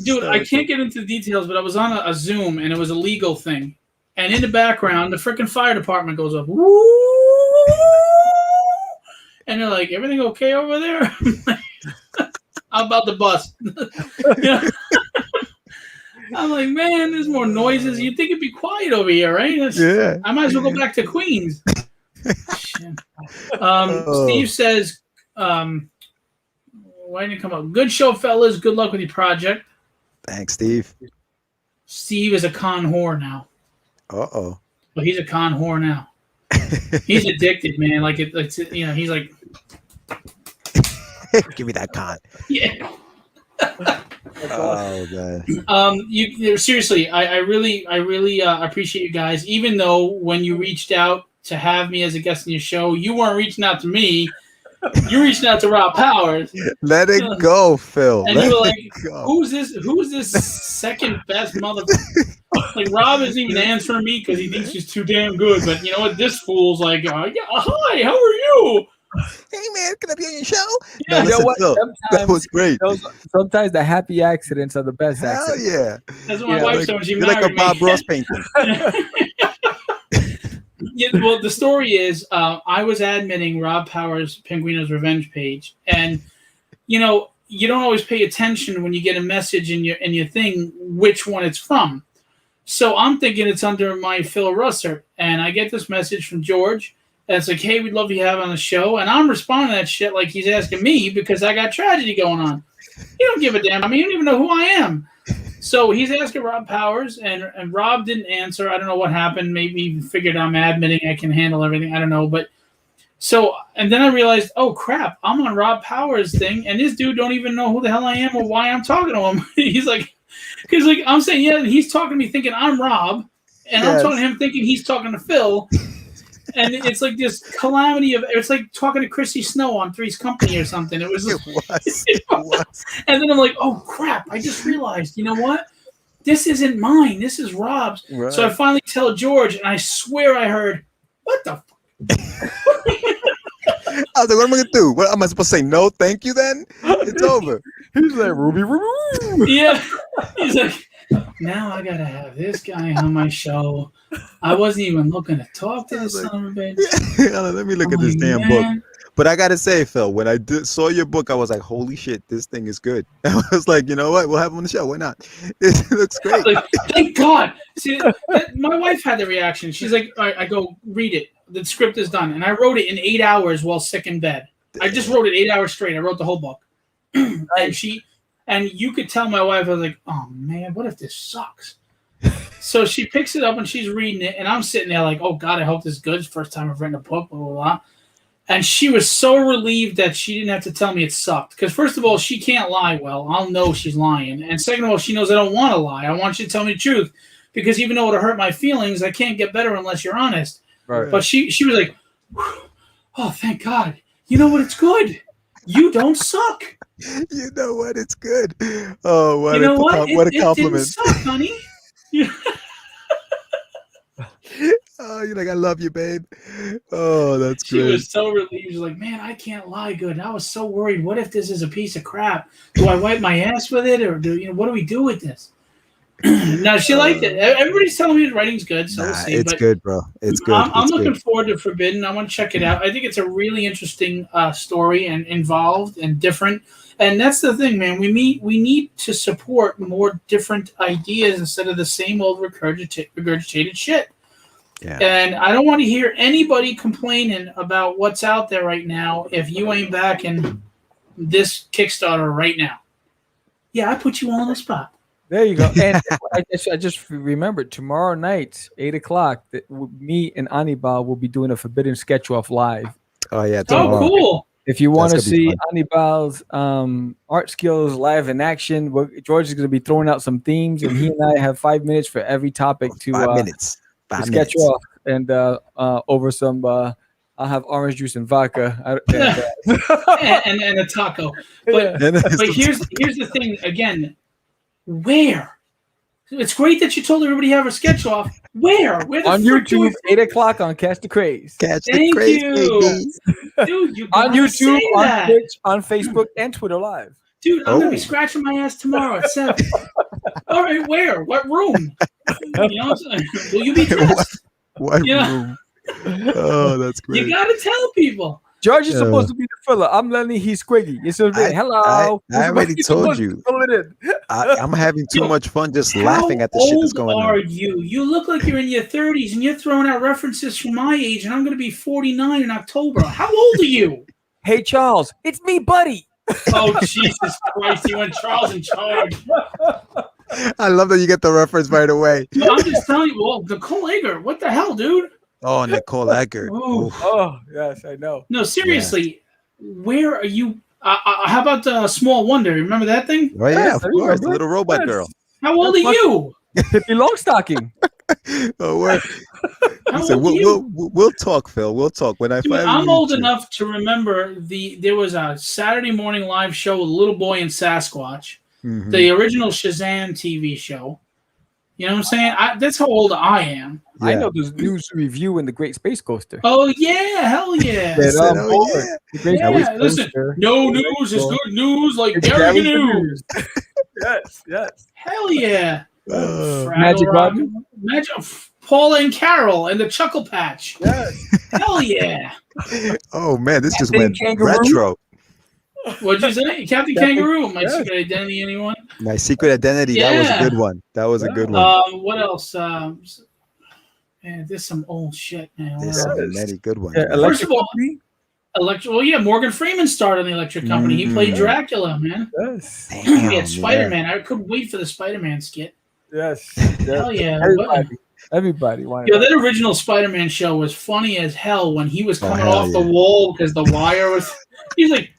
Dude, I can't get into the details, but I was on a Zoom, and it was a legal thing. And in the background, the freaking fire department goes up. And they're like, everything okay over there? How about the bus? Yeah. I'm like, man, there's more noises. You'd think it'd be quiet over here, right? Yeah. I might as well go back to Queens. Steve says, why didn't it come up? Good show, fellas. Good luck with your project. Thanks, Steve. Steve is a con whore now. Uh-oh. Well, he's a con whore now. He's addicted, man. Like, he's like... Give me that con. Yeah. Oh man. You seriously, I really appreciate you guys. Even though when you reached out to have me as a guest in your show, you weren't reaching out to me. You reached out to Rob Powers. Let it go, Phil. And you were like, "Who's this second best motherfucker?" Like Rob isn't even answering me because he thinks she's too damn good. But you know what? This fool's like, "Yeah, hi, how are you?" Hey man, can I be on your show? Yeah, no, listen, Phil, that was great. Sometimes the happy accidents are the best Hell accidents. yeah. That's what my wife said when she You're married like a Bob me. Ross painting. Yeah, well, the story is I was admitting Rob Powers' Penguino's Revenge page, and you know you don't always pay attention when you get a message in your thing which one it's from. So I'm thinking it's under my Phil Russert, and I get this message from George. And it's like, hey, we'd love you to have on the show. And I'm responding to that shit like he's asking me because I got tragedy going on. He don't give a damn. I mean, he don't even know who I am. So he's asking Rob Powers, and Rob didn't answer. I don't know what happened. Maybe he figured I'm admitting I can handle everything. I don't know. But so, and then I realized, oh, crap, I'm on Rob Powers' thing, and this dude don't even know who the hell I am or why I'm talking to him. He's like, I'm saying, yeah, he's talking to me thinking I'm Rob, and I'm talking to him thinking he's talking to Phil. And it's like this calamity of it's like talking to Chrissy Snow on Three's Company or something. It was. It was. And then I'm like, oh crap! I just realized. You know what? This isn't mine. This is Rob's. Right. So I finally tell George, and I swear I heard, "What the?" I was like, what am I gonna do? What am I supposed to say? No, thank you. Then it's over. He's like Ruby. Yeah. He's like. Now I gotta have this guy on my show. I wasn't even looking to talk to this son of a bitch. Let me look at this damn book. But I gotta say, Phil, when I saw your book, I was like, "Holy shit, this thing is good." I was like, you know what? We'll have him on the show. Why not? It looks great. Like, thank God. See, my wife had the reaction. She's like, all right, I go read it. The script is done, and I wrote it in 8 hours while sick in bed. I just wrote it 8 hours straight. I wrote the whole book, and you could tell my wife, I was like, oh, man, what if this sucks? So she picks it up, and she's reading it, and I'm sitting there like, oh, God, I hope this is good. It's the first time I've written a book, blah, blah, blah. And she was so relieved that she didn't have to tell me it sucked. Because first of all, she can't lie well. I'll know she's lying. And second of all, she knows I don't want to lie. I want you to tell me the truth. Because even though it'll hurt my feelings, I can't get better unless you're honest. Right. But she was like, oh, thank God. You know what? It's good. You don't suck. You know what? It's good. Oh, what, You know what? what a It compliment. didn't suck, honey. Oh, you're like, I love you, babe. Oh, that's She great. was so relieved. She was like, man, I can't lie good. And I was so worried. What if this is a piece of crap? Do I wipe my ass with it? Or what do we do with this? No, she liked it. Everybody's telling me the writing's good, so we'll see. It's but good, bro. It's good. I'm It's looking good. forward to Forbidden. I want to check it out. I think it's a really interesting story and involved and different. And that's the thing, man. We need to support more different ideas instead of the same old regurgitated shit. Yeah. And I don't want to hear anybody complaining about what's out there right now if you ain't backing this Kickstarter right now. Yeah, I put you on the spot. There you go. And I just remembered tomorrow night, 8:00, that me and Anibal will be doing a Forbidden Sketch Off live. Oh, yeah. Oh, tomorrow. cool. If you want to That's gonna be see Anibal's art skills live in action, George is going to be throwing out some themes, and he and I have 5 minutes for every topic to 5 minutes. to 5 sketch minutes. off. And over some, I'll have orange juice and vodka. and a taco. But And then but here's the thing again. Where? It's great that you told everybody to have a sketch off. Where? Where the on frick do YouTube, we- 8:00 on Catch the Craze. Catch the Thank craze, you. baby. Dude, you On gotta YouTube, say on that. Twitch, on Facebook, and Twitter Live. Dude, I'm gonna be Oh. scratching my ass tomorrow at 7. All right, where? What room? You know what I'm saying? Will you be dressed? What Yeah. room? Oh, that's great. You gotta tell people. George is supposed to be the filler. I'm Lenny. He's Squiggy. It's supposed to be, hello. I already He's told supposed you. to fill it in. I'm having too much fun just How laughing at the shit that's old going are on. you? You look like you're in your 30s and you're throwing out references from my age, and I'm gonna be 49 in October. How old are you? Hey, Charles. It's me, buddy. Oh, Jesus Christ, you went Charles in charge. I love that you get the reference right away. No, I'm just telling you, well, Nicole Egger, what the hell, dude? Oh, Nicole Egger. Ooh. Oof. Oh, yes, I know. No, seriously, where are you? How about Small Wonder? Remember that thing? Oh, yeah, Yes, of I course. remember. The little robot Yes. girl. How old are you? Pippi Longstocking. Oh, we're, How listen, old are you? we'll talk, Phil. We'll talk. When I Dude, finally I'm old meet you. enough to remember there was a Saturday morning live show with Little Boy and Sasquatch, Mhm. the original Shazam TV show. You know what I'm saying? That's how old I am. I Yeah. know there's news review in the Great Space Coaster. Oh yeah, hell yeah. I Get said, on oh, board. yeah. The Great Yeah, Space listen, Coaster. no news is good news, like It's Gary Gary's News. Yes, yes. Hell yeah. Oh, Fraggle Magic Rock. Garden? Paula and Carol and the Chuckle Patch. Yes. Hell yeah. oh, man, this just Captain went Kangaroo? retro. What'd you say? Captain Kangaroo. My Secret Identity, anyone? My Secret Identity. That was a good one. That was a good one. What else? Man, there's some old shit, man. There's What else? so many good ones. Yeah, man. First of all, Company? Well, yeah, Morgan Freeman starred on the Electric Company. He played Mhm. Dracula, man. Yes. Damn, We had yeah. Spider-Man. I couldn't wait for the Spider-Man skit. Yes. Hell yeah. Everybody wanted Yo, that. that original Spider-Man show was funny as hell when he was Oh, coming hell off the yeah. wall because the wire was. He's like,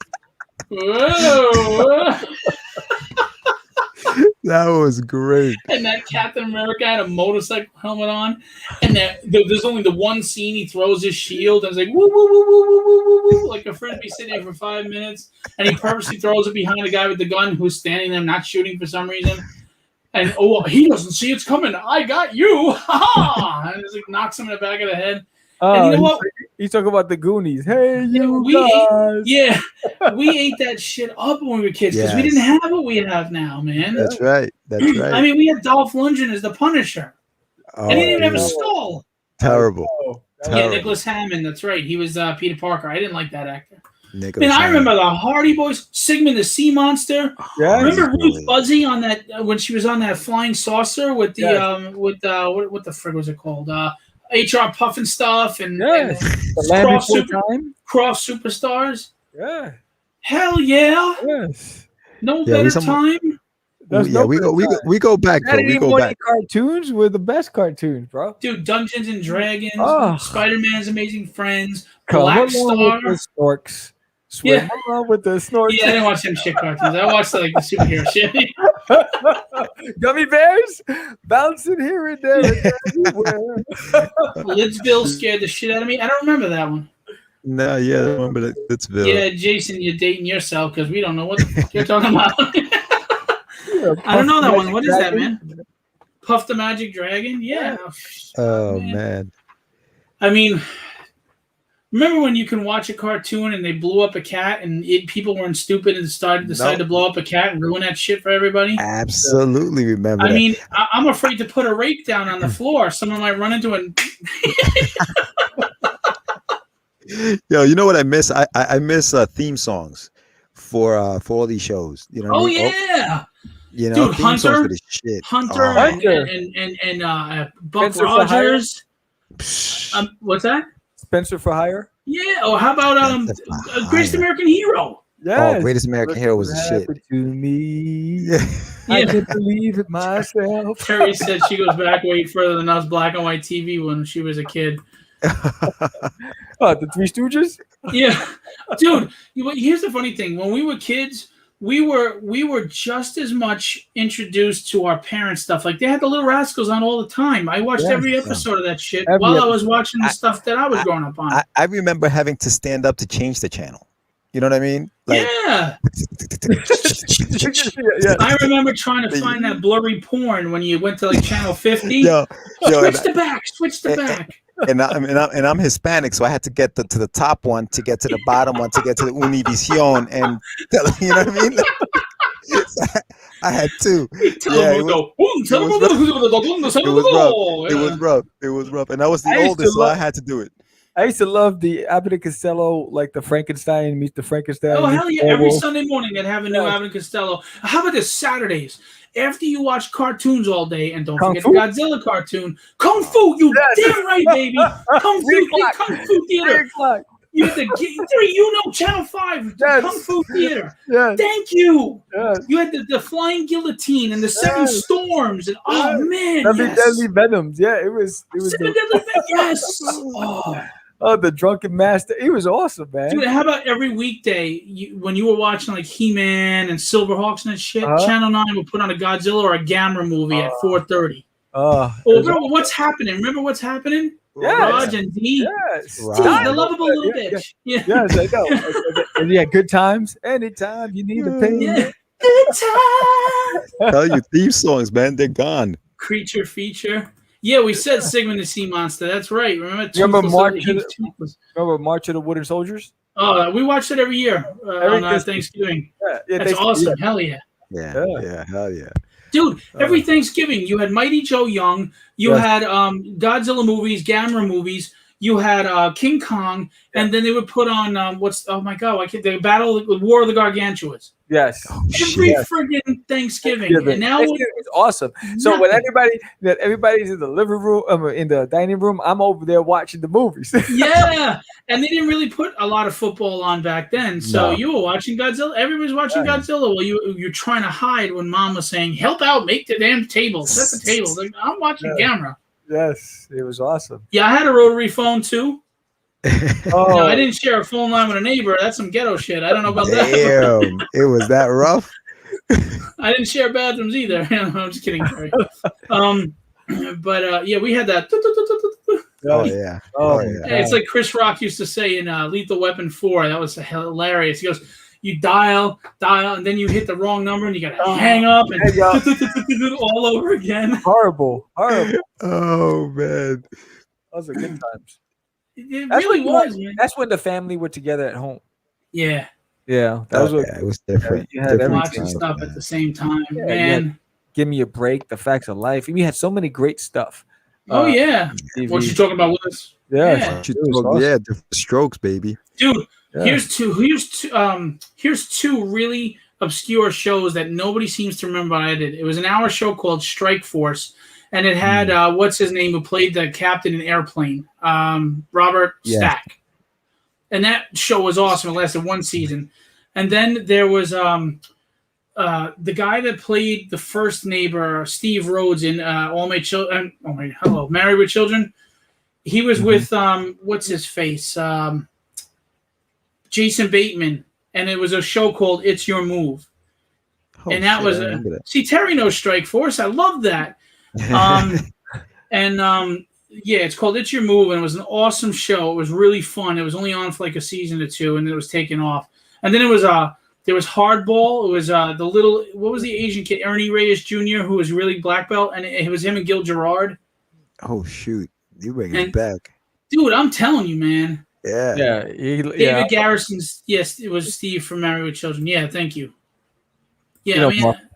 whoa. That was great. And that Captain America had a motorcycle helmet on, and there's only the one scene he throws his shield and it's like woo woo woo woo woo woo woo woo, like a friend be sitting there for 5 minutes, and he purposely throws it behind the guy with the gun who's standing there not shooting for some reason, and he doesn't see it's coming. I got you, ha ha! And it's like knocks him in the back of the head. And you know what? He's talking about the Goonies. Hey, you we guys. Yeah, we ate that shit up when we were kids because we Yes. didn't have what we have now, man. That's right. That's right. I mean, we had Dolph Lundgren as the Punisher, oh, and he didn't even have a dude. skull. Terrible. Oh, Yeah, Terrible. Nicholas Hammond. That's right. He was Peter Parker. I didn't like that actor. Nicholas And I Hammond. remember the Hardy Boys, Sigmund the Sea Monster. yeah. Remember Really? Ruth Buzzy on that when she was on that flying saucer with the Yes. what the frig was it called? HR Puff and stuff and, Yes. and The Land Cross, Before Time. Cross Superstars. Yeah. Hell yeah! Yes. No Yeah, better we some- time. There's Yeah, no we better go time. we go back though. Saturday We go morning back. cartoons were the best cartoons, bro. Dude, Dungeons and Dragons, Oh. Spider-Man's Amazing Friends, Come Black along Star. with the snorks. Swim along with the snorks. Yeah, I didn't watch them shit cartoons. I watched like the superhero shit. Gummy bears bouncing here and there and everywhere. Lidsville scared the shit out of me. I don't remember that one. No, yeah, I remember that. That's Bill. Yeah, Jason, you're dating yourself because we don't know what the fuck you're talking about. Yeah, I don't know that Puff one. What is that, Dragon. man? Puff the Magic Dragon? Yeah. Oh man. I mean, remember when you can watch a cartoon and they blew up a cat and people weren't stupid and decided to blow up a cat and ruin that shit for everybody? Absolutely remember I that. mean, I'm afraid to put a rake down on the floor. Someone might run into it. Yo, you know what I miss? I miss theme songs for all these shows. You know what I Oh, mean? yeah. You know, Dude, theme songs for this shit. Hunter and Buck Spencer for Rogers. Psh, What's that? Spencer for Hire. Yeah. Oh, how about That's for Greatest hire. American Hero? Yes. Oh, Greatest American Hero was the shit. Happened to me. Yeah. I Yeah. can't believe it myself. Terry said she goes back way further than us black and white TV when she was a kid. Oh, the Three Stooges. Yeah, dude. Here's the funny thing: when we were kids, we were just as much introduced to our parents' stuff. Like they had the Little Rascals on all the time. I watched every episode of that shit Every while I was watching the stuff that I was growing up on. I remember having to stand up to change the channel. You know what I mean? Like, Yeah. Yeah. I remember trying to find that blurry porn when you went to like channel 50. yo, Switch the back. and I'm Hispanic, so I had to get to the top one to get to the bottom one to get to the Univision, and you know what I mean? So I had two. Yeah, it was rough, and I was the I used to oldest, so I love- had to do it. I used to love the Abbott and Costello, like the Frankenstein meets the Frankenstein. Oh, meets hell the yeah. Every werewolf. Sunday morning they'd have a new Abbott and Costello. How about this Saturdays? After you watch cartoons all day, and don't Kung forget Fu? the Godzilla cartoon, Kung Fu, you damn right, baby. Kung Fu Theater. 3 o'clock. You had the Channel 5, Yes. Kung Fu Theater. Yes. Thank you. Yes. You had the Flying Guillotine and the Seven Storms. And oh, man. Deadly, Yes. Deadly Venoms. Yeah, it was. Seven Deadly Venoms. Yes. Oh, the Drunken Master. He was awesome, man. Dude, how about every weekday when you were watching like He-Man and Silverhawks and that shit? Uh-huh. Channel 9 would put on a Godzilla or a Gamera movie at 4:30. Oh, Oh, remember What's Happening? Remember What's Happening? Yes. Raj and D. yes. Right. Steve, Yeah, the lovable little yeah, bitch. Yeah. Yes, I know. And yeah, good times. Anytime you need a pain. Yeah. Good time. Tell you, theme songs, man, they're gone. Creature feature. Yeah, we said Sigmund the Sea Monster. That's right. Remember Remember Toothless? March Remember March of the Wooden Soldiers? Oh, we watched it every year Every on Thanksgiving. Yeah, That's awesome. Hell yeah. Yeah, hell yeah. Dude, every Thanksgiving, you had Mighty Joe Young, you Yes. had Godzilla movies, Gamera movies, you had King Kong, and then they would put on the War of the Gargantuas. Yes. Every friggin' Thanksgiving. And now it's awesome. So when everybody's in the living room, in the dining room, I'm over there watching the movies. yeah, and they didn't really put a lot of football on back then. So No. you were watching Godzilla. Everybody's watching Godzilla. Well, you're trying to hide when Mom was saying, "Help out, make the damn table, set the table." Like, I'm watching camera. Yes, it was awesome. Yeah, I had a rotary phone too. Oh, No, I didn't share a phone line with a neighbor. That's some ghetto shit. I don't know about that. Damn, it was that rough. I didn't share bathrooms either. I'm just kidding. Sorry. But yeah, we had that. Oh yeah. Oh, yeah. Hey, it's like Chris Rock used to say in Lethal Weapon 4. That was hilarious. He goes, you dial, and then you hit the wrong number, and you got to hang up and all over again. horrible. Oh man. Those are good times. It really was, man. That's when the family were together at home. Yeah, Yeah, that was what. Yeah, it was different. You had Different everything. watching times, stuff man. at the same time, Yeah, man. Give Me a Break, The Facts of Life. We had so many great stuff. Oh yeah. TV. What you talking about with us? Yeah, Yeah. What you it was talk- awesome. yeah, different strokes, baby. Dude, Yeah. here's two really obscure shows that nobody seems to remember. I did. It was an hour show called Strike Force, and it had what's his name who played the captain in Airplane, Robert Yeah. Stack, and that show was awesome. It lasted one season, and then there was the guy that played the first neighbor, Steve Rhodes, in Married with Children. He was with what's his face, Jason Bateman, and it was a show called It's Your Move. Oh, and that shit, was I remember that. see, Terry knows Strike Force. I love that. Yeah, it's called It's Your Move, and it was an awesome show. It was really fun. It was only on for like a season or two, and then it was taken off. And then it was there was Hardball. It was what was the Asian kid, Ernie Reyes Jr., who was really black belt, and it was him and Gil Gerard. Oh shoot, you bring it back, dude! I'm telling you, man. Yeah, David Garrison's. Yes, it was Steve from Married with Children. Yeah, thank you. Yeah,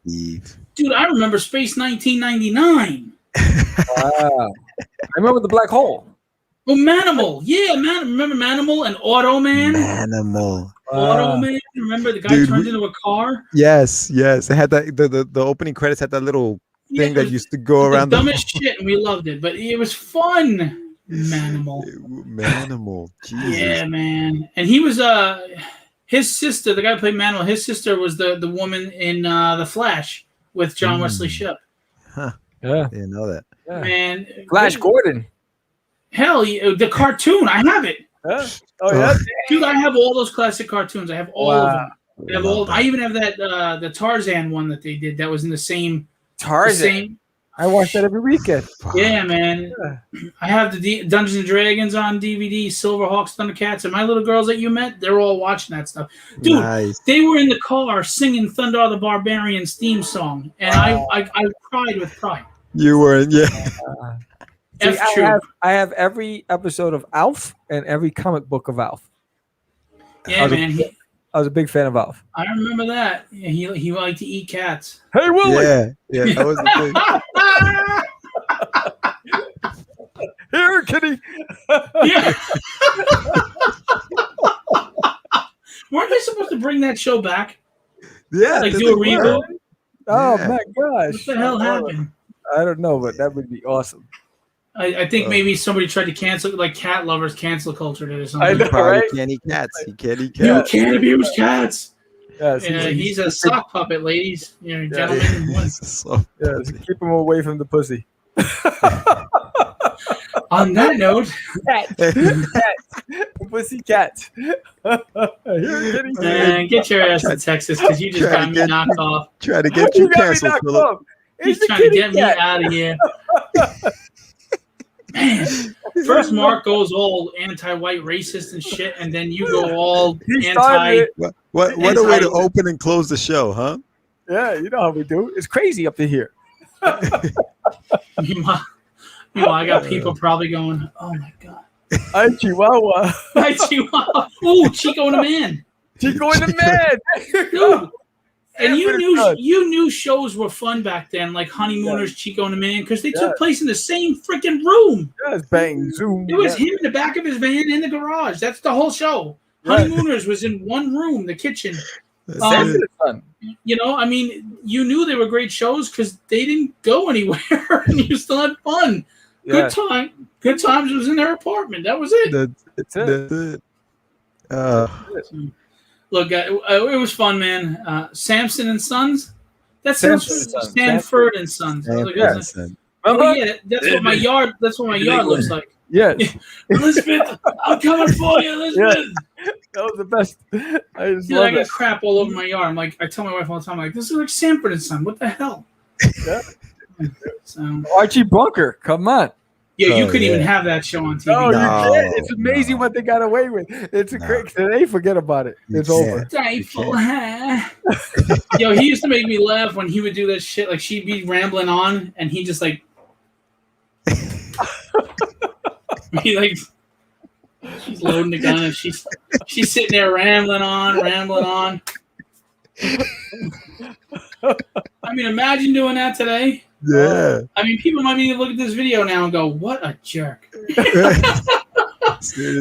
Steve. Dude, I remember Space 1999. Wow. I remember the black hole. Oh, Manimal. Yeah, remember Manimal and Auto Man? Manimal. Auto Man. Remember the guy turned into a car? Yes. It had that the opening credits had that little thing that used to go around. The dumbest shit, and we loved it, but it was fun. Manimal. Jesus. Yeah, man. And he was his sister, the guy who played Manimal, his sister was the woman in The Flash with John Wesley Shipp. Huh. Yeah. Didn't know that. Yeah. Man. Flash Gordon. Hell, the cartoon. I have it. Oh, yeah. Dude, I have all those classic cartoons. I have all of them. I even have that the Tarzan one that they did that was in the same Tarzan. I watch that every weekend. Yeah, man. Yeah. I have the Dungeons and Dragons on DVD, Silverhawks, Thundercats, and my little girls that you met, they're all watching that stuff. Dude, nice. They were in the car singing Thunder the Barbarian's theme song, and I cried with pride. You were, yeah. I have every episode of Alf and every comic book of Alf. Yeah, man. I was a big fan of Alf. I remember that. Yeah, he liked to eat cats. Hey, Willie! Yeah, that was the thing. Here, kitty! Yeah. Weren't they supposed to bring that show back? Yeah. Like do a reboot? Oh, my gosh. What the hell happened? I don't know, but that would be awesome. I think maybe somebody tried to cancel, like cat lovers cancel culture or something. I know, right? He can't eat cats. He can't eat You cats. can't abuse cats. Yes, he's a sock puppet, ladies. Gentlemen. Yes, keep him away from the pussy. On that note, pussy cat. Man, get your ass to Texas because you just got me knocked off. Try to get you canceled, Philip. He's trying to get me out of here. Man, first Mark goes all anti-white racist and shit, and then you go all anti. What a way to open and close the show, huh? Yeah, you know how we do. It's crazy up to here. Meanwhile, I got people probably going, "Oh my god, hi Chihuahua, hi Chihuahua, ooh, Chico and a Man, Chico and a Man, dude." And you knew shows were fun back then, like Honeymooners, Chico and the Man, because they took place in the same freaking room. Yes, bang, zoom. It was him in the back of his van in the garage. That's the whole show. Honeymooners was in one room, the kitchen. You know, I mean, you knew they were great shows because they didn't go anywhere, and you still had fun. Good times was in their apartment. That was it. That's it. Look, it was fun, man. Samson and Sons. That's Stanford and Sons. Remember? Yeah, that's what my yard. That's what my yard looks like. Yes. Elizabeth, I'm coming for you, Elizabeth. Yeah. That was the best. I got crap all over my yard. I'm like, I tell my wife all the time, like, this is like Sanford and Son. What the hell? Yeah. So, Archie Bunker, come on. Yeah, you couldn't even have that show on TV. No, you can't. It's amazing what they got away with. It's a great. They forget about it. It's over. Yo, he used to make me laugh when he would do that shit. Like she'd be rambling on, and he just like, he like, she's loading the gun, and she's sitting there rambling on. I mean, imagine doing that today. Yeah. I mean, people might even look at this video now and go, "What a jerk."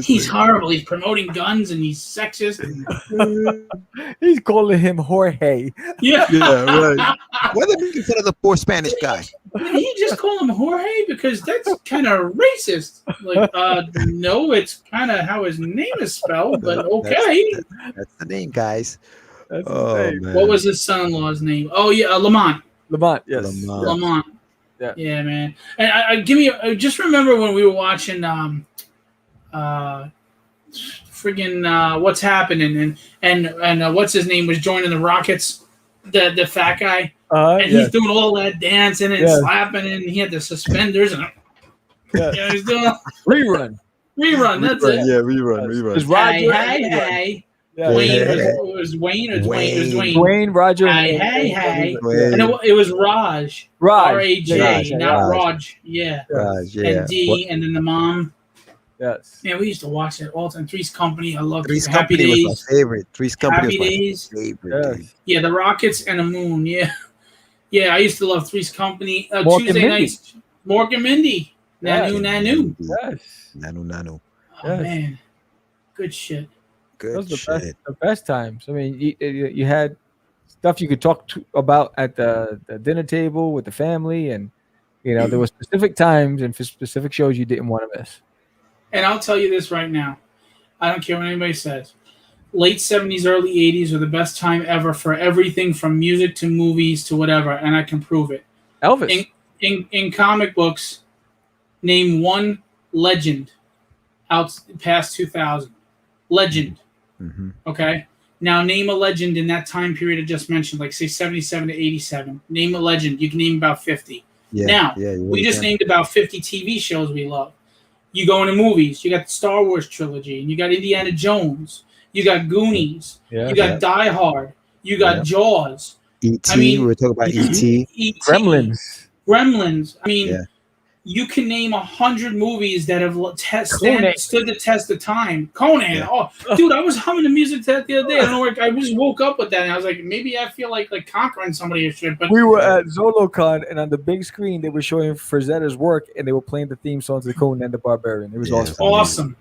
He's horrible. He's promoting guns and he's sexist. He's calling him Jorge. Yeah, right. Why are they making fun of the poor Spanish guy? Did he just call him Jorge? Because that's kind of racist. Like, no, it's kind of how his name is spelled, but okay. That's the name, guys. Oh man. What was his son-in-law's name? Oh yeah, Lamont. Lamont, yes. Lamont. Yeah. Yeah, man. And I just remember when we were watching friggin' What's Happening and what's his name was joining the Rockets, the fat guy, and he's doing all that dancing and slapping, and he had the suspenders and he's doing Rerun. That's it. Yeah, rerun. It's Roger. Hey. Yeah. Wayne was Wayne or Dwayne? It was Dwayne. Dwayne, Roger. Hey. Wayne. And it was Raj. R-A-J, Raj, not Raj. Yeah. Raj, And D, and then the mom. Yes. Man, we used to watch it all the time. Three's Company. I loved Three's Happy Company Days. was my favorite. Three's Company Happy was Days. my favorite. Yes. Yeah, the Rockets and the Moon. Yeah. Yeah, I used to love Three's Company. Mork and Tuesday Mindy. nights. Mork and Mindy. Nanu. Yes. Nanu. Oh, man. Good shit. Good Those are shit. the best times. I mean, you had stuff you could talk about at the dinner table with the family, and there were specific times and for specific shows you didn't want to miss. And I'll tell you this right now. I don't care what anybody says. Late 70s, early 80s are the best time ever for everything from music to movies to whatever, and I can prove it. Elvis. In comic books, name one legend out past 2000. Legend. Mm-hmm. Okay? Now name a legend in that time period I just mentioned, like say 77 to 87. Name a legend. You can name about 50. Now, we just named about 50 TV shows we love. You go into movies, you got the Star Wars trilogy, and you got Indiana Jones, you got Goonies, you got Die Hard, you got Jaws. E.T. We were talking about E.T. Gremlins. I mean, you can name 100 movies that have stood the test of time. Conan. Yeah. Oh, dude, I was humming the music the other day. I don't know where I just woke up with that, and I was like, maybe I feel like conquering somebody or shit. But we were at ZoloCon, and on the big screen, they were showing Frazetta's work, and they were playing the theme song to Conan the Barbarian. It was awesome.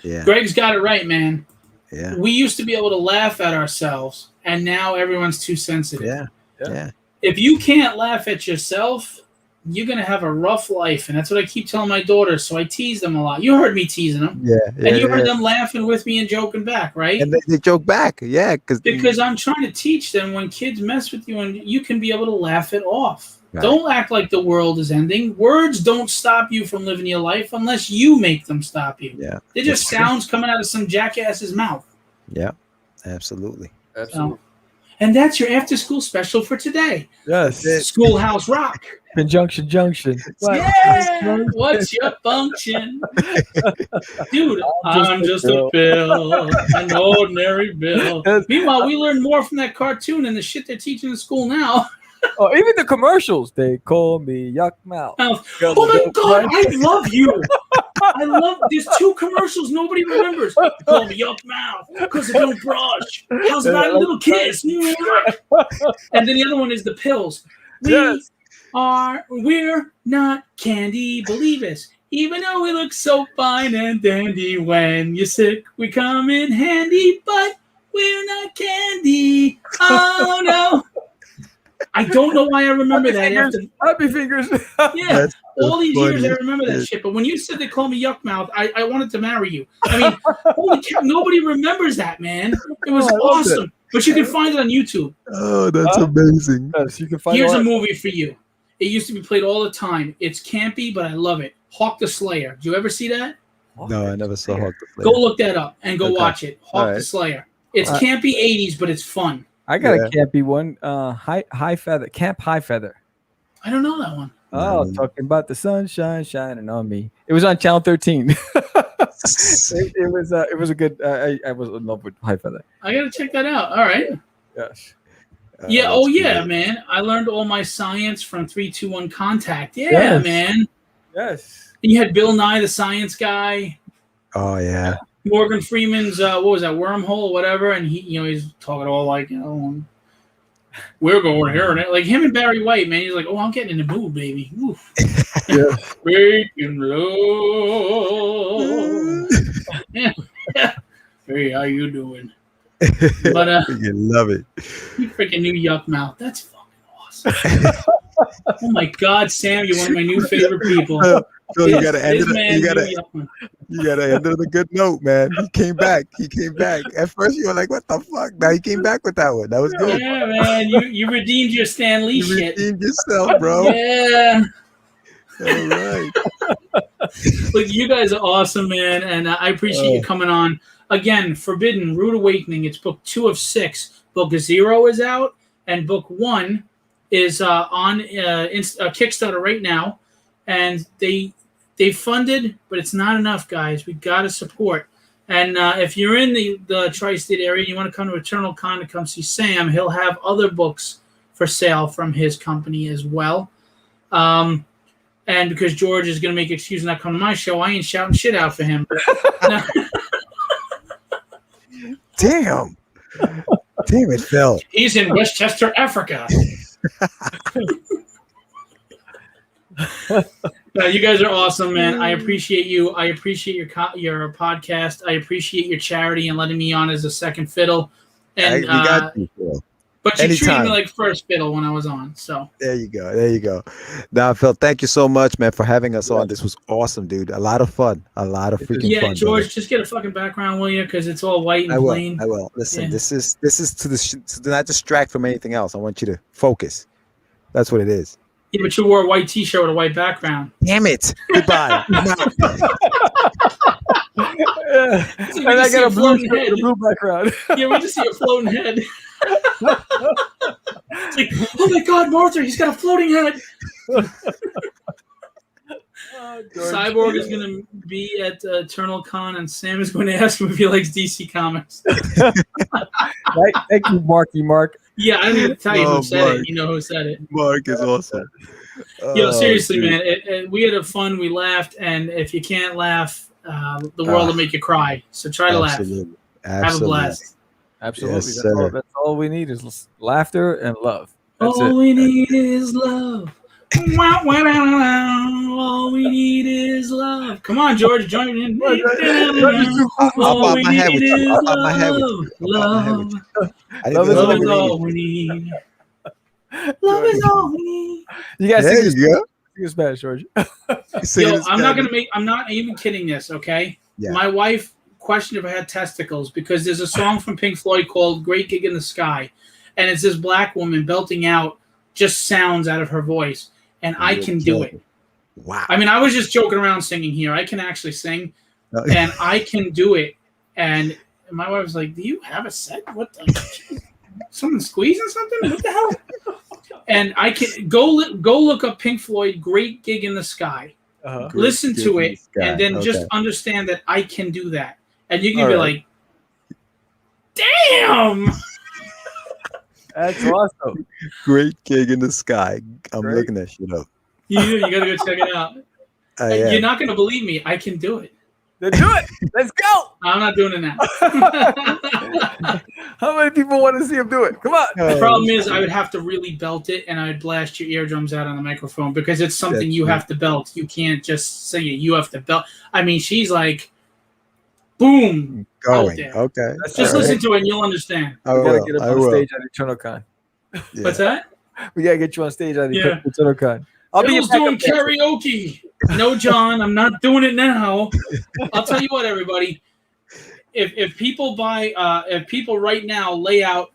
Yeah. Greg's got it right, man. Yeah. We used to be able to laugh at ourselves, and now everyone's too sensitive. Yeah. If you can't laugh at yourself, you're going to have a rough life. And that's what I keep telling my daughters. So I tease them a lot. You heard me teasing them. And you heard them laughing with me and joking back, right? And they joke back. Yeah. Because I'm trying to teach them when kids mess with you, and you can be able to laugh it off. Right. Don't act like the world is ending. Words don't stop you from living your life unless you make them stop you. Yeah. They're just sounds coming out of some jackass's mouth. Yeah. Absolutely. And that's your after-school special for today. Yes. Schoolhouse Rock. Conjunction Junction. Yeah. What's your function? Dude, I'm just a bill, an ordinary bill. Meanwhile, we learn more from that cartoon and the shit they're teaching in school now. Oh, even the commercials. They call me Yuck Mouth. Oh my God, I love you. There's two commercials nobody remembers. They call me Yuck Mouth because I don't brush. How's about a little kiss? And then the other one is the pills. We're not candy, believe us. Even though we look so fine and dandy, when you're sick, we come in handy, but we're not candy. Oh no. I don't know why I remember that. Happy fingers. Yeah, all these years I remember that shit. But when you said they call me Yuck Mouth, I wanted to marry you. I mean, holy cow, nobody remembers that, man. It was awesome. But you can find it on YouTube. Oh, that's amazing. Yes, you can find Here's a movie for you. It used to be played all the time. It's campy, but I love it. Hawk the Slayer. Did you ever see that? No, I never saw Hawk the Slayer. Go look that up and go watch it. Hawk the Slayer. It's campy 80s, but it's fun. I got a campy one. High Feather. Camp High Feather. I don't know that one. Oh, talking about the sunshine shining on me. It was on Channel 13. it was a good. I was in love with High Feather. I gotta check that out. All right. Yes. Yeah. Oh yeah, great. Man. I learned all my science from 3-2-1 Contact. Yeah, man. Yes. And you had Bill Nye, the science guy. Oh yeah. Morgan Freeman's what was that, Wormhole or whatever, and he's talking all like, we're going here and it. Like him and Barry White, man. He's like, oh, I'm getting in the mood, baby. Yeah. Making love. Yeah. Hey, how you doing? But you love it. You freaking new Yuck Mouth. That's fucking awesome. Oh my God, Sam, you're one of my new favorite people. Phil, you gotta end His it. man, You gotta yelling. end it on a good note, man. He came back. At first, you were like, "What the fuck?" Now he came back with that one. That was good. Yeah, man, you redeemed your Stan Lee You shit. redeemed yourself, bro. Yeah. All right. Look, you guys are awesome, man, and I appreciate you coming on. Again, Forbidden, Rude Awakening, it's book 2 of 6. Book 0 is out, and book 1 is on Kickstarter right now. And they funded, but it's not enough, guys. We got to support. And if you're in the tri-state area and you want to come to EternalCon to come see Sam, he'll have other books for sale from his company as well. And because George is going to make an excuse not come to my show, I ain't shouting shit out for him. Damn it, Phil. He's in Westchester, Africa. You guys are awesome, man. I appreciate you. I appreciate your podcast. I appreciate your charity and letting me on as a second fiddle. And We got you, Phil. but you treated Anytime. me like first fiddle when I was on. So There you go. Now, Phil, thank you so much, man, for having us on. This was awesome, dude. A lot of fun. A lot of freaking fun. George, brother. just get a fucking background, will you? Because it's all white and plain. I will. Listen, Yeah. this is to not distract from anything else. I want you to focus. That's what it is. Yeah, but you wore a white T-shirt with a white background. Damn it. Goodbye. So And I got a blue floating shirt head. with a blue background. Yeah, we just see a floating head. It's like, oh my God, Martha, he's got a floating head. Cyborg is going to be at EternalCon, and Sam is going to ask him if he likes DC Comics. Thank you, Marky Mark. Yeah, I don't even tell you Oh, who said Mark. it. You know who said it. Mark is awesome. Yo, seriously, dude. man, we had fun. We laughed, and if you can't laugh, the world will make you cry. So try to laugh. Absolutely. Have a blast. Absolutely. Yes, that's, sir. that's all we need is laughter and love. That's All it. we need is love. Wow, wow, wow, wow. All we need is love. Come on, George, join in. I'll All bob we my head with need you. is I'll bob my head with you. love. I didn't Love know is Love that is was all needed. we need. Love is all we need. You guys There sing you go. this Spanish, George. Yo, I'm not even kidding this, okay? Yeah. My wife questioned if I had testicles because there's a song from Pink Floyd called Great Gig in the Sky. And it's this black woman belting out just sounds out of her voice. And I can do it. Wow. I mean, I was just joking around singing here. I can actually sing, and I can do it. And my wife was like, "Do you have a set? What the? Someone squeezing something? What the hell?" And I can go look up Pink Floyd, Great Gig in the Sky. Uh-huh. Listen Gig to in it, the Sky. and then just Okay. understand that I can do that. And you can All be right. like, "Damn!" That's awesome. Great Gig in the Sky. I'm Great. looking that shit up. You gotta go check it out. I am. You're not gonna believe me. I can do it. Then do it. Let's go. I'm not doing it now. How many people want to see him do it? Come on. The problem is I would have to really belt it, and I would blast your eardrums out on the microphone because it's something That's you true. have to belt. You can't just sing it. You have to belt. I mean, she's like, boom. out Going. there. Okay. That's Just All listen right. to it, and you'll understand. I We gotta will. get up I on will. stage at EternalCon. Yeah. What's that? We gotta get you on stage at Yeah. EternalCon. I'll be Phil's doing karaoke. No, John, I'm not doing it now. I'll tell you what, everybody. If people if people right now lay out,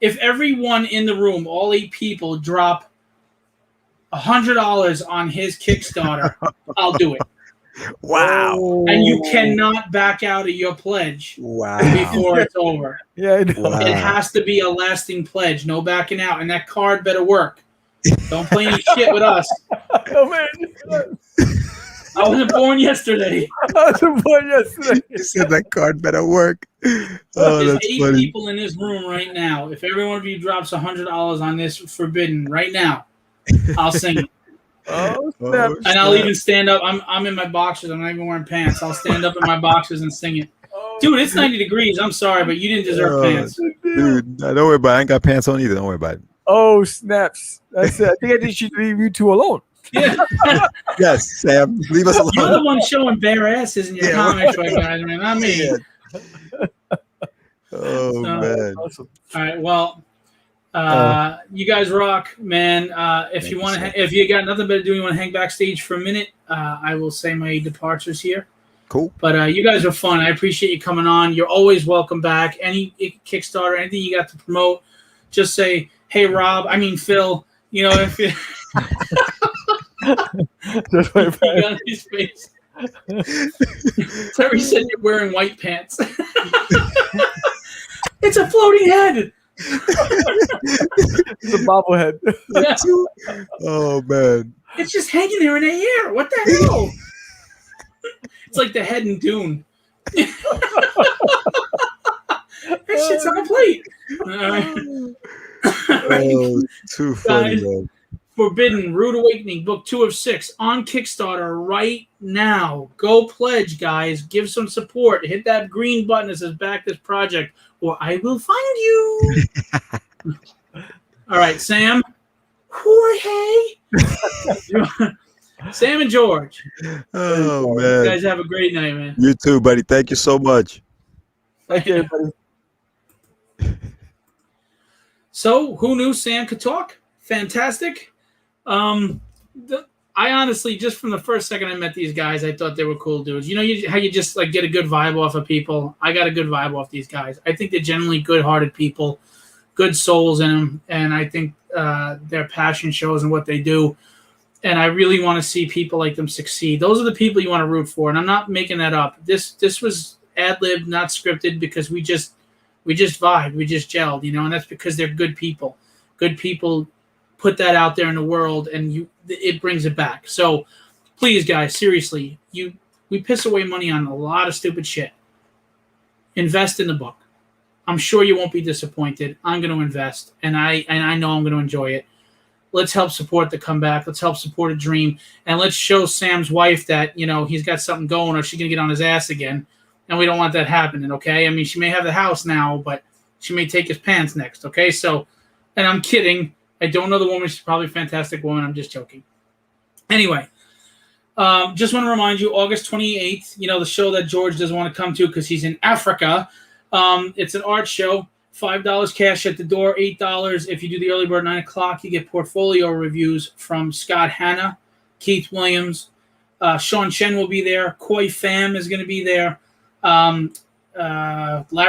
if everyone in the room, all 8 people, drop $100 on his Kickstarter, I'll do it. Wow. And you cannot back out of your pledge Wow. before it's over. Yeah, I know. Wow. It has to be a lasting pledge. No backing out. And that card better work. Don't play any shit with us. Oh man, I wasn't born yesterday. I was born yesterday. You said that card better work. Oh, There's that's 8 funny. people in this room right now. If every one of you drops $100 on this Forbidden right now, I'll sing it. Oh, Oh, snap. And I'll snap. even stand up. I'm in my boxers. I'm not even wearing pants. I'll stand up in my boxers and sing it. Oh, Dude, it's 90 degrees. I'm sorry, but you didn't deserve pants. Dude, don't worry about it. I ain't got pants on either. Don't worry about it. Oh, snaps. That's it. I think I should leave you two alone. Yeah. Yes, Sam. Leave us You're alone. the one showing bare asses in your Yeah. comics right guys, man. Not me. Yeah. Oh, So- man. Awesome. All right. Well, You guys rock, man. If you want to, if you got nothing better to do, you want to hang backstage for a minute, I will say my departures here. Cool. But you guys are fun. I appreciate you coming on. You're always welcome back. Any Kickstarter, anything you got to promote, just say, hey, Rob. I mean, Phil. You know, if you Just wait for got his face. Terry said you're wearing white pants. It's a floating head. It's a bobblehead. Oh man. It's just hanging there in the air. What the hell? It's like the head in Dune. That shit's on a plate. All right. Oh, too funny, Guys, man. Forbidden Rude Awakening, book 2 of 6 on Kickstarter right now. Go pledge, guys. Give some support. Hit that green button that says back this project, or I will find you. All right, Sam. Jorge. Sam and George. Oh You man. guys have a great night, man. You too, buddy. Thank you so much. Thank you, everybody. So, who knew Sam could talk? Fantastic. I honestly, just from the first second I met these guys, I thought they were cool dudes. You know how you just like get a good vibe off of people? I got a good vibe off these guys. I think they're generally good-hearted people, good souls in them, and I think their passion shows in what they do. And I really want to see people like them succeed. Those are the people you want to root for, and I'm not making that up. This was ad-lib, not scripted, because we just vibed, we just gelled, you know, and that's because they're good people. Good people put that out there in the world, and it brings it back. So please, guys, seriously, we piss away money on a lot of stupid shit. Invest in the book. I'm sure you won't be disappointed. I'm going to invest, and I know I'm going to enjoy it. Let's help support the comeback. Let's help support a dream, and let's show Sam's wife that, you know, he's got something going, or she's going to get on his ass again, and we don't want that happening, okay? I mean, she may have the house now, but she may take his pants next, okay? So, and I'm kidding. I don't know the woman. She's probably a fantastic woman. I'm just joking. Anyway, just want to remind you, August 28th, you know, the show that George doesn't want to come to because he's in Africa. It's an art show. $5 cash at the door, $8 if you do the early bird 9 o'clock. You get portfolio reviews from Scott Hanna, Keith Williams, Sean Chen will be there. Koi Pham is going to be there. Larry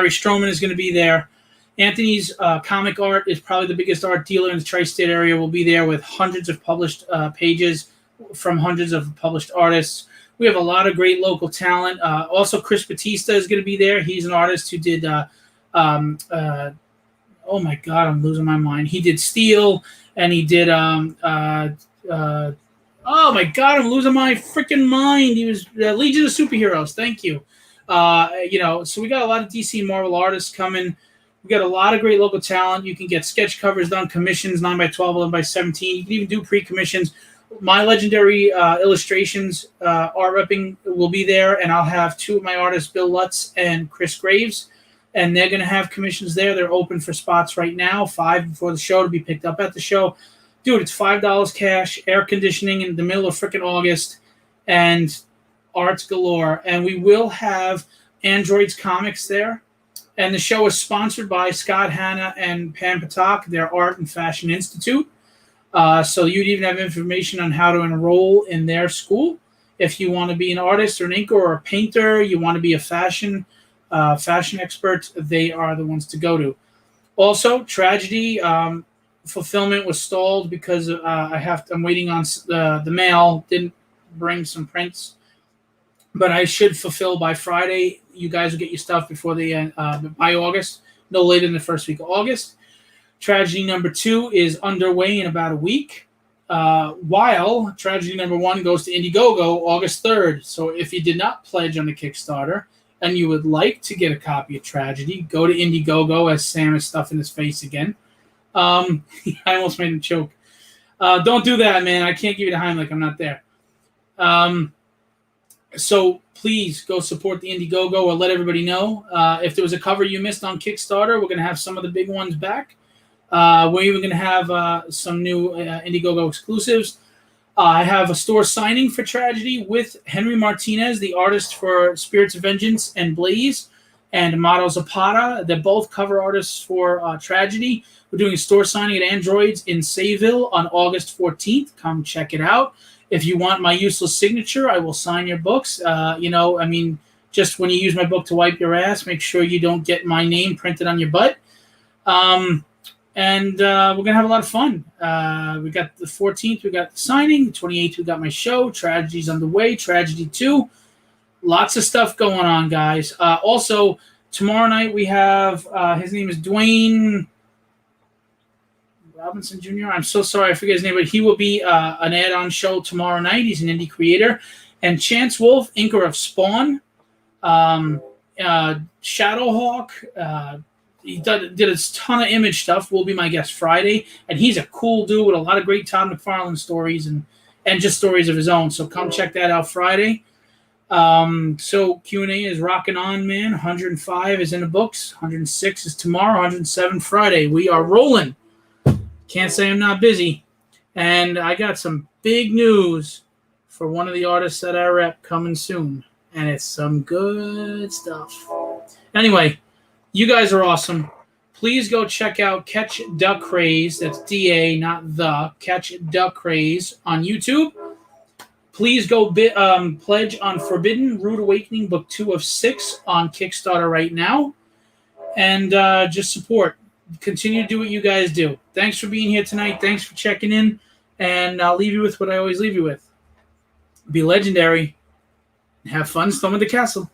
Stroman is going to be there. Anthony's comic art is probably the biggest art dealer in the tri-state area. Will be there with hundreds of published pages from hundreds of published artists. We have a lot of great local talent. Also, Chris Batista is going to be there. He's an artist who did, oh my God, I'm losing my mind. He did Steel, and he did, oh my God, I'm losing my freaking mind. He was Legion of Superheroes. Thank you. You know, so we got a lot of DC and Marvel artists coming. We got a lot of great local talent. You can get sketch covers done, commissions, 9x12, 11x17. You can even do pre-commissions. My legendary illustrations, art repping will be there, and I'll have 2 of my artists, Bill Lutz and Chris Graves, and they're going to have commissions there. They're open for spots right now, 5 before the show to be picked up at the show. Dude, it's $5 cash, air conditioning in the middle of freaking August, and arts galore. And we will have Androids Comics there. And the show is sponsored by Scott Hanna and Pam Patak, their Art and Fashion Institute. So you'd even have information on how to enroll in their school. If you want to be an artist or an inker or a painter, you want to be a fashion expert, they are the ones to go to. Also, Tragedy fulfillment was stalled because I'm waiting on the mail. Didn't bring some prints, but I should fulfill by Friday. You guys will get your stuff before the by August, no later than the first week of August. Tragedy number 2 is underway in about a week, while Tragedy number 1 goes to Indiegogo August 3rd. So if you did not pledge on the Kickstarter and you would like to get a copy of Tragedy, go to Indiegogo, as Sam is stuffing his face again. I almost made him choke. Don't do that, man. I can't give you the Heimlich. I'm not there. So please go support the Indiegogo, or let everybody know. If there was a cover you missed on Kickstarter, we're going to have some of the big ones back. We're even going to have some new Indiegogo exclusives. I have a store signing for Tragedy with Henry Martinez, the artist for Spirits of Vengeance and Blaze, and Amato Zapata. They're both cover artists for Tragedy. We're doing a store signing at Androids in Sayville on August 14th. Come check it out. If you want my useless signature, I will sign your books. Just when you use my book to wipe your ass, make sure you don't get my name printed on your butt. We're going to have a lot of fun. We got the 14th, we got the signing. The 28th, we got my show. Tragedy's underway. Tragedy 2. Lots of stuff going on, guys. Also, tomorrow night we have, his name is Dwayne Robinson Jr. I'm so sorry, I forget his name, but he will be an add-on show tomorrow night. He's an indie creator. And Chance Wolf, inker of Spawn, Shadowhawk, he did a ton of Image stuff, will be my guest Friday. And he's a cool dude with a lot of great Todd McFarlane stories and just stories of his own. So come check that out Friday. So Q&A is rocking on, man. 105 is in the books. 106 is tomorrow. 107 Friday. We are rolling. Can't say I'm not busy. And I got some big news for one of the artists that I rep coming soon. And it's some good stuff. Anyway, you guys are awesome. Please go check out CATCHDACRAZE. That's D-A, not the. CATCHDACRAZE on YouTube. Please go pledge on Forbidden Rude Awakening Book 2 of 6 on Kickstarter right now. And just support. Continue to do what you guys do. Thanks for being here tonight. Thanks for checking in. And I'll leave you with what I always leave you with. Be legendary. Have fun storming the castle.